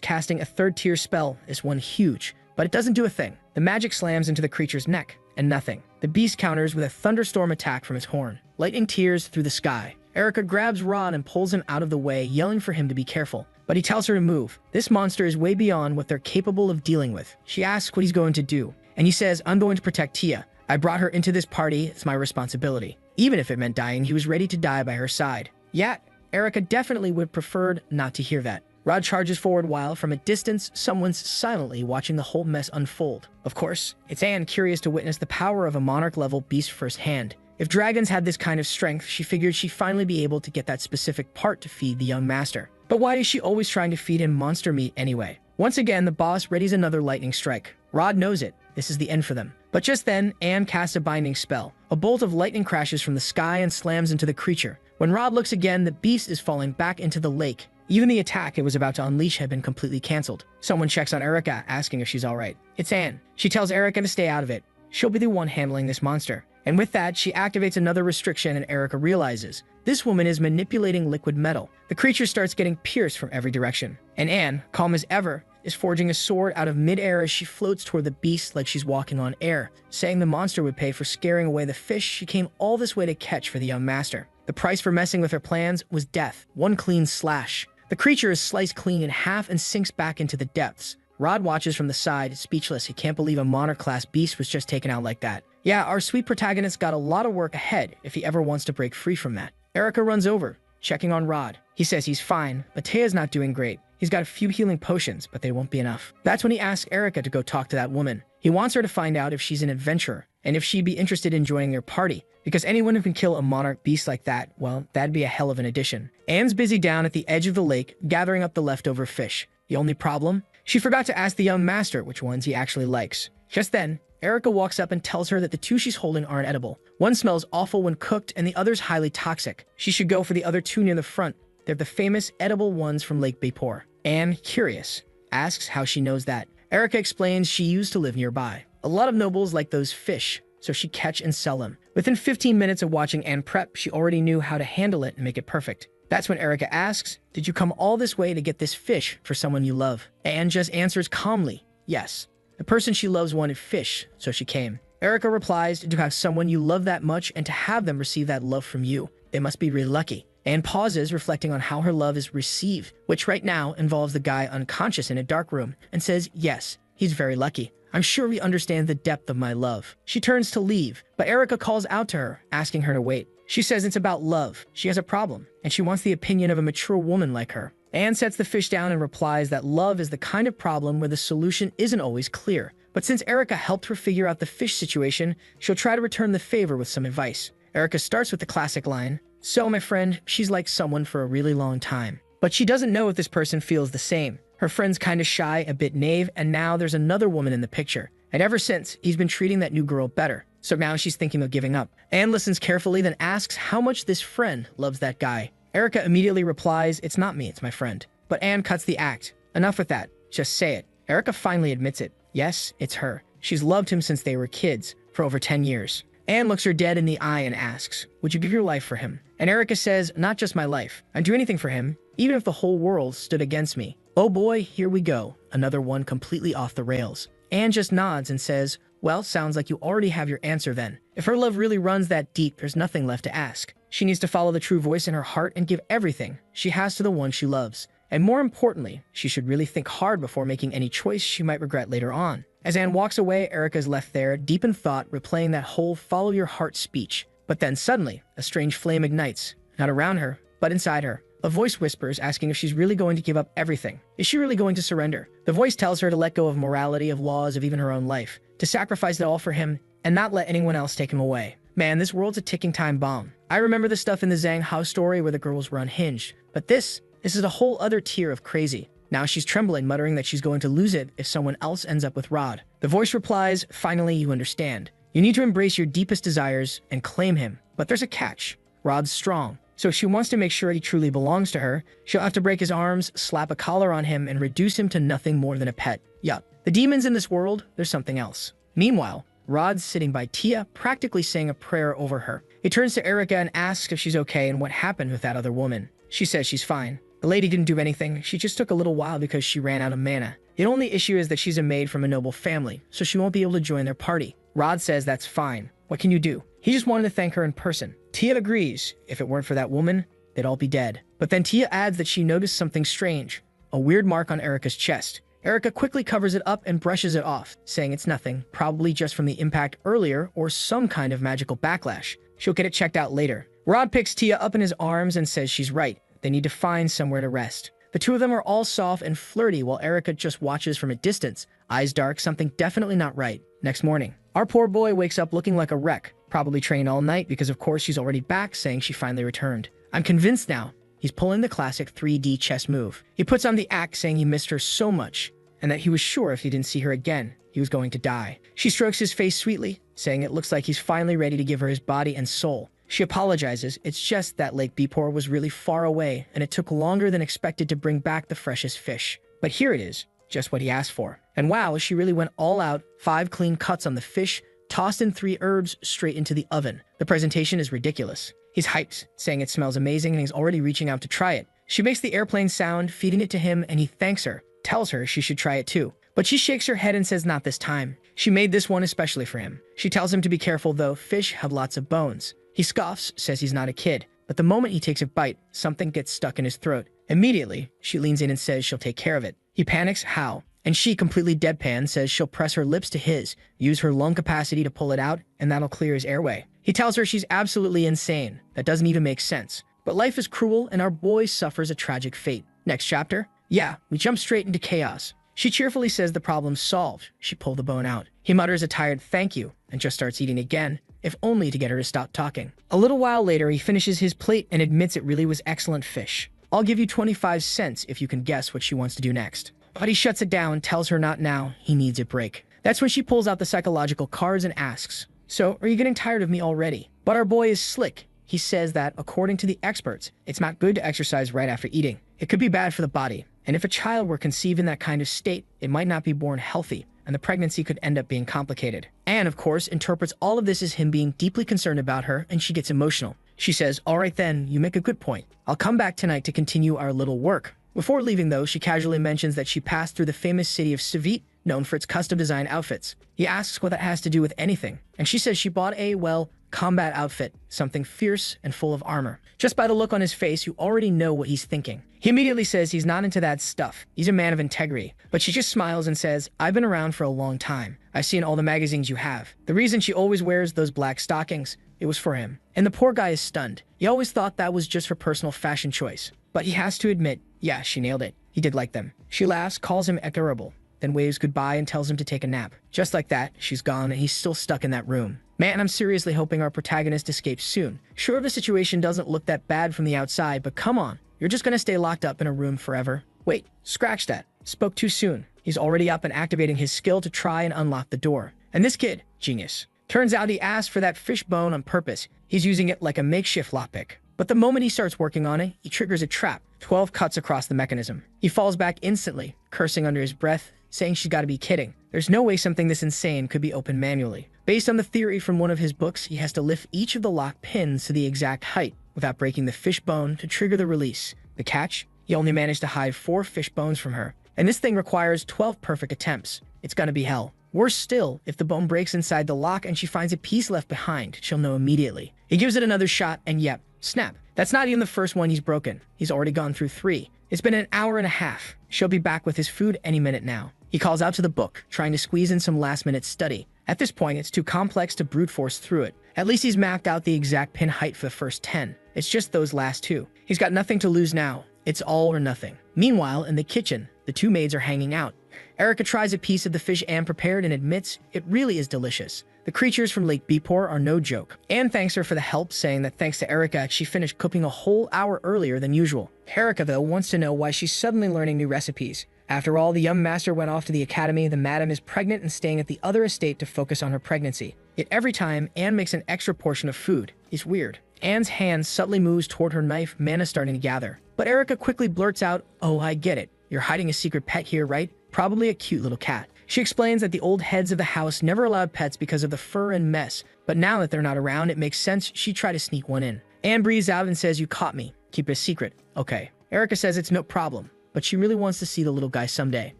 casting a third-tier spell, this one huge, but it doesn't do a thing. The magic slams into the creature's neck, and nothing. The beast counters with a thunderstorm attack from its horn. Lightning tears through the sky. Erica grabs Rod and pulls him out of the way, yelling for him to be careful. But he tells her to move. This monster is way beyond what they're capable of dealing with. She asks what he's going to do, and he says, "I'm going to protect Tia. I brought her into this party, it's my responsibility." Even if it meant dying, he was ready to die by her side. Yet, Erica definitely would have preferred not to hear that. Rod charges forward while, from a distance, someone's silently watching the whole mess unfold. Of course, it's Anne, curious to witness the power of a monarch-level beast firsthand. If dragons had this kind of strength, she figured she'd finally be able to get that specific part to feed the young master. But why is she always trying to feed him monster meat anyway? Once again, the boss readies another lightning strike. Rod knows it. This is the end for them. But just then, Anne casts a binding spell. A bolt of lightning crashes from the sky and slams into the creature. When Rod looks again, the beast is falling back into the lake. Even the attack it was about to unleash had been completely cancelled. Someone checks on Erica, asking if she's alright. It's Anne. She tells Erica to stay out of it. She'll be the one handling this monster. And with that, she activates another restriction, and Erica realizes this woman is manipulating liquid metal. The creature starts getting pierced from every direction. And Anne, calm as ever, is forging a sword out of midair as she floats toward the beast like she's walking on air, saying the monster would pay for scaring away the fish she came all this way to catch for the young master. The price for messing with her plans was death. One clean slash. The creature is sliced clean in half and sinks back into the depths. Rod watches from the side, speechless. He can't believe a monarch-class beast was just taken out like that. Yeah, our sweet protagonist got a lot of work ahead if he ever wants to break free from that. Erica runs over, checking on Rod. He says he's fine, but Tea's not doing great. He's got a few healing potions, but they won't be enough. That's when he asks Erica to go talk to that woman. He wants her to find out if she's an adventurer, and if she'd be interested in joining their party. Because anyone who can kill a monarch beast like that, well, that'd be a hell of an addition. Anne's busy down at the edge of the lake, gathering up the leftover fish. The only problem? She forgot to ask the young master which ones he actually likes. Just then, Erica walks up and tells her that the two she's holding aren't edible. One smells awful when cooked, and the other's highly toxic. She should go for the other two near the front. They're the famous edible ones from Lake Baypor. Anne, curious, asks how she knows that. Erica explains she used to live nearby. A lot of nobles like those fish, so she'd catch and sell them. Within 15 minutes of watching Anne prep, she already knew how to handle it and make it perfect. That's when Erica asks, "Did you come all this way to get this fish for someone you love?" Anne just answers calmly, "Yes. The person she loves wanted fish, so she came." Erica replies, "To have someone you love that much and to have them receive that love from you. They must be really lucky." Anne pauses, reflecting on how her love is received, which right now involves the guy unconscious in a dark room, and says, "Yes, he's very lucky. I'm sure we understand the depth of my love." She turns to leave, but Erica calls out to her, asking her to wait. She says it's about love. She has a problem, and she wants the opinion of a mature woman like her. Anne sets the fish down and replies that love is the kind of problem where the solution isn't always clear. But since Erica helped her figure out the fish situation, she'll try to return the favor with some advice. Erica starts with the classic line, "So, my friend, she's like someone for a really long time." But she doesn't know if this person feels the same. Her friend's kinda shy, a bit naive, and now there's another woman in the picture. And ever since, he's been treating that new girl better. So now she's thinking of giving up. Anne listens carefully, then asks how much this friend loves that guy. Erica immediately replies, "It's not me, it's my friend." But Anne cuts the act. "Enough with that. Just say it." Erica finally admits it. Yes, it's her. She's loved him since they were kids, for over 10 years. Anne looks her dead in the eye and asks, "Would you give your life for him?" And Erica says, "Not just my life. I'd do anything for him, even if the whole world stood against me." Oh boy, here we go. Another one completely off the rails. Anne just nods and says, "Well, sounds like you already have your answer then. If her love really runs that deep, there's nothing left to ask. She needs to follow the true voice in her heart and give everything she has to the one she loves. And more importantly, she should really think hard before making any choice she might regret later on." As Anne walks away, Erica's left there, deep in thought, replaying that whole follow your heart speech. But then suddenly, a strange flame ignites, not around her, but inside her. A voice whispers, asking if she's really going to give up everything. Is she really going to surrender? The voice tells her to let go of morality, of laws, of even her own life, to sacrifice it all for him, and not let anyone else take him away. Man, this world's a ticking time bomb. I remember the stuff in the Zhang Hao story where the girls were unhinged, but this is a whole other tier of crazy. Now she's trembling, muttering that she's going to lose it if someone else ends up with Rod. The voice replies, "Finally, you understand. You need to embrace your deepest desires and claim him. But there's a catch. Rod's strong. So if she wants to make sure he truly belongs to her, she'll have to break his arms, slap a collar on him, and reduce him to nothing more than a pet. Yup. The demons in this world, there's something else." Meanwhile, Rod's sitting by Tia, practically saying a prayer over her. He turns to Erica and asks if she's okay and what happened with that other woman. She says she's fine. The lady didn't do anything. She just took a little while because she ran out of mana. The only issue is that she's a maid from a noble family, so she won't be able to join their party. Rod says that's fine. What can you do? He just wanted to thank her in person. Tia agrees. If it weren't for that woman, they'd all be dead. But then Tia adds that she noticed something strange. A weird mark on Erica's chest. Erica quickly covers it up and brushes it off, saying it's nothing, probably just from the impact earlier or some kind of magical backlash. She'll get it checked out later. Rod picks Tia up in his arms and says she's right. They need to find somewhere to rest. The two of them are all soft and flirty while Erica just watches from a distance, eyes dark, something definitely not right. Next morning, our poor boy wakes up looking like a wreck, probably trained all night because of course she's already back saying she finally returned. I'm convinced now he's pulling the classic 3D chess move. He puts on the act saying he missed her so much and that he was sure if he didn't see her again, he was going to die. She strokes his face sweetly, saying it looks like he's finally ready to give her his body and soul. She apologizes. It's just that Lake Bipor was really far away and it took longer than expected to bring back the freshest fish. But here it is, just what he asked for. And wow, she really went all out, 5 clean cuts on the fish, tossed in 3 herbs straight into the oven. The presentation is ridiculous. He's hyped, saying it smells amazing and he's already reaching out to try it. She makes the airplane sound, feeding it to him, and he thanks her, tells her she should try it too. But she shakes her head and says not this time. She made this one especially for him. She tells him to be careful though, fish have lots of bones. He scoffs, says he's not a kid, but the moment he takes a bite, something gets stuck in his throat. Immediately, she leans in and says she'll take care of it. He panics, how? And she, completely deadpan, says she'll press her lips to his, use her lung capacity to pull it out, and that'll clear his airway. He tells her she's absolutely insane. That doesn't even make sense. But life is cruel, and our boy suffers a tragic fate. Next chapter? Yeah, we jump straight into chaos. She cheerfully says the problem's solved. She pulled the bone out. He mutters a tired thank you, and just starts eating again, if only to get her to stop talking. A little while later, he finishes his plate and admits it really was excellent fish. I'll give you 25 cents if you can guess what she wants to do next. But he shuts it down, tells her not now, he needs a break. That's when she pulls out the psychological cards and asks, "So, are you getting tired of me already?" But our boy is slick. He says that, according to the experts, it's not good to exercise right after eating. It could be bad for the body. And if a child were conceived in that kind of state, it might not be born healthy, and the pregnancy could end up being complicated. Anne, of course, interprets all of this as him being deeply concerned about her, and she gets emotional. She says, "All right then, you make a good point. I'll come back tonight to continue our little work." Before leaving though, she casually mentions that she passed through the famous city of Savit, known for its custom-designed outfits. He asks what that has to do with anything, and she says she bought a, well, combat outfit, something fierce and full of armor. Just by the look on his face, you already know what he's thinking. He immediately says he's not into that stuff. He's a man of integrity. But she just smiles and says, "I've been around for a long time. I've seen all the magazines you have. The reason she always wears those black stockings, it was for him." And the poor guy is stunned. He always thought that was just her personal fashion choice. But he has to admit, yeah, she nailed it. He did like them. She laughs, calls him adorable, then waves goodbye and tells him to take a nap. Just like that, she's gone and he's still stuck in that room. Man, I'm seriously hoping our protagonist escapes soon. Sure, the situation doesn't look that bad from the outside, but come on, you're just gonna stay locked up in a room forever? Wait, scratch that. Spoke too soon. He's already up and activating his skill to try and unlock the door. And this kid, genius. Turns out he asked for that fish bone on purpose. He's using it like a makeshift lockpick. But the moment he starts working on it, he triggers a trap. 12 cuts across the mechanism. He falls back instantly, cursing under his breath, saying she's gotta be kidding. There's no way something this insane could be opened manually. Based on the theory from one of his books, he has to lift each of the lock pins to the exact height without breaking the fish bone to trigger the release. The catch? He only managed to hide 4 fish bones from her. And this thing requires 12 perfect attempts. It's gonna be hell. Worse still, if the bone breaks inside the lock and she finds a piece left behind, she'll know immediately. He gives it another shot and yep, snap. That's not even the first one he's broken. He's already gone through 3. It's been an hour and a half. She'll be back with his food any minute now. He calls out to the book, trying to squeeze in some last-minute study. At this point, it's too complex to brute force through it. At least he's mapped out the exact pin height for the first 10. It's just those last 2. He's got nothing to lose now. It's all or nothing. Meanwhile, in the kitchen, the 2 maids are hanging out. Erica tries a piece of the fish Anne prepared and admits it really is delicious. The creatures from Lake Bepor are no joke. Anne thanks her for the help, saying that thanks to Erica, she finished cooking a whole hour earlier than usual. Erica, though, wants to know why she's suddenly learning new recipes. After all, the young master went off to the academy, the madam is pregnant and staying at the other estate to focus on her pregnancy. Yet every time, Anne makes an extra portion of food. It's weird. Anne's hand subtly moves toward her knife, mana starting to gather. But Erica quickly blurts out, "Oh, I get it. You're hiding a secret pet here, right? Probably a cute little cat." She explains that the old heads of the house never allowed pets because of the fur and mess, but now that they're not around, it makes sense she'd try to sneak one in. Anne breathes out and says, "You caught me. Keep it a secret." Okay. Erica says it's no problem, but she really wants to see the little guy someday.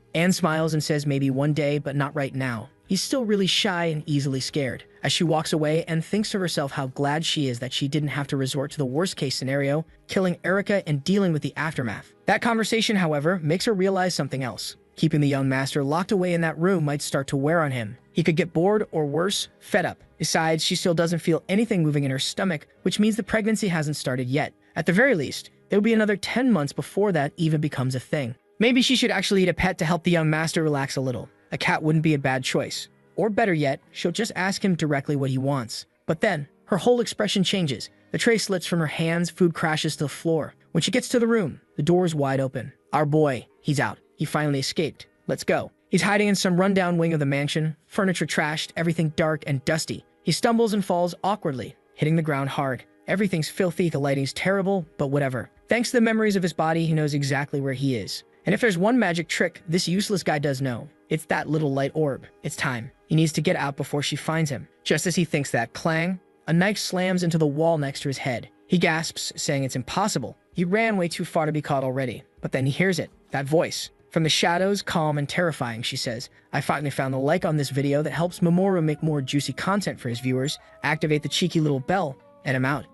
Anne smiles and says maybe one day, but not right now. He's still really shy and easily scared. As she walks away, Anne thinks to herself how glad she is that she didn't have to resort to the worst-case scenario, killing Erica and dealing with the aftermath. That conversation, however, makes her realize something else. Keeping the young master locked away in that room might start to wear on him. He could get bored or worse, fed up. Besides, she still doesn't feel anything moving in her stomach, which means the pregnancy hasn't started yet. At the very least, there'll be another 10 months before that even becomes a thing. Maybe she should actually eat a pet to help the young master relax a little. A cat wouldn't be a bad choice. Or better yet, she'll just ask him directly what he wants. But then, her whole expression changes. The tray slips from her hands, food crashes to the floor. When she gets to the room, the door is wide open. Our boy, he's out. He finally escaped. Let's go. He's hiding in some rundown wing of the mansion, furniture trashed, everything dark and dusty. He stumbles and falls awkwardly, hitting the ground hard. Everything's filthy, the lighting's terrible, but whatever. Thanks to the memories of his body, he knows exactly where he is. And if there's one magic trick this useless guy does know, it's that little light orb. It's time. He needs to get out before she finds him. Just as he thinks that, clang, a knife slams into the wall next to his head. He gasps, saying it's impossible. He ran way too far to be caught already. But then he hears it, that voice. From the shadows, calm and terrifying, she says, "I finally found the like on this video that helps Mamoru make more juicy content for his viewers. Activate the cheeky little bell, and I'm out."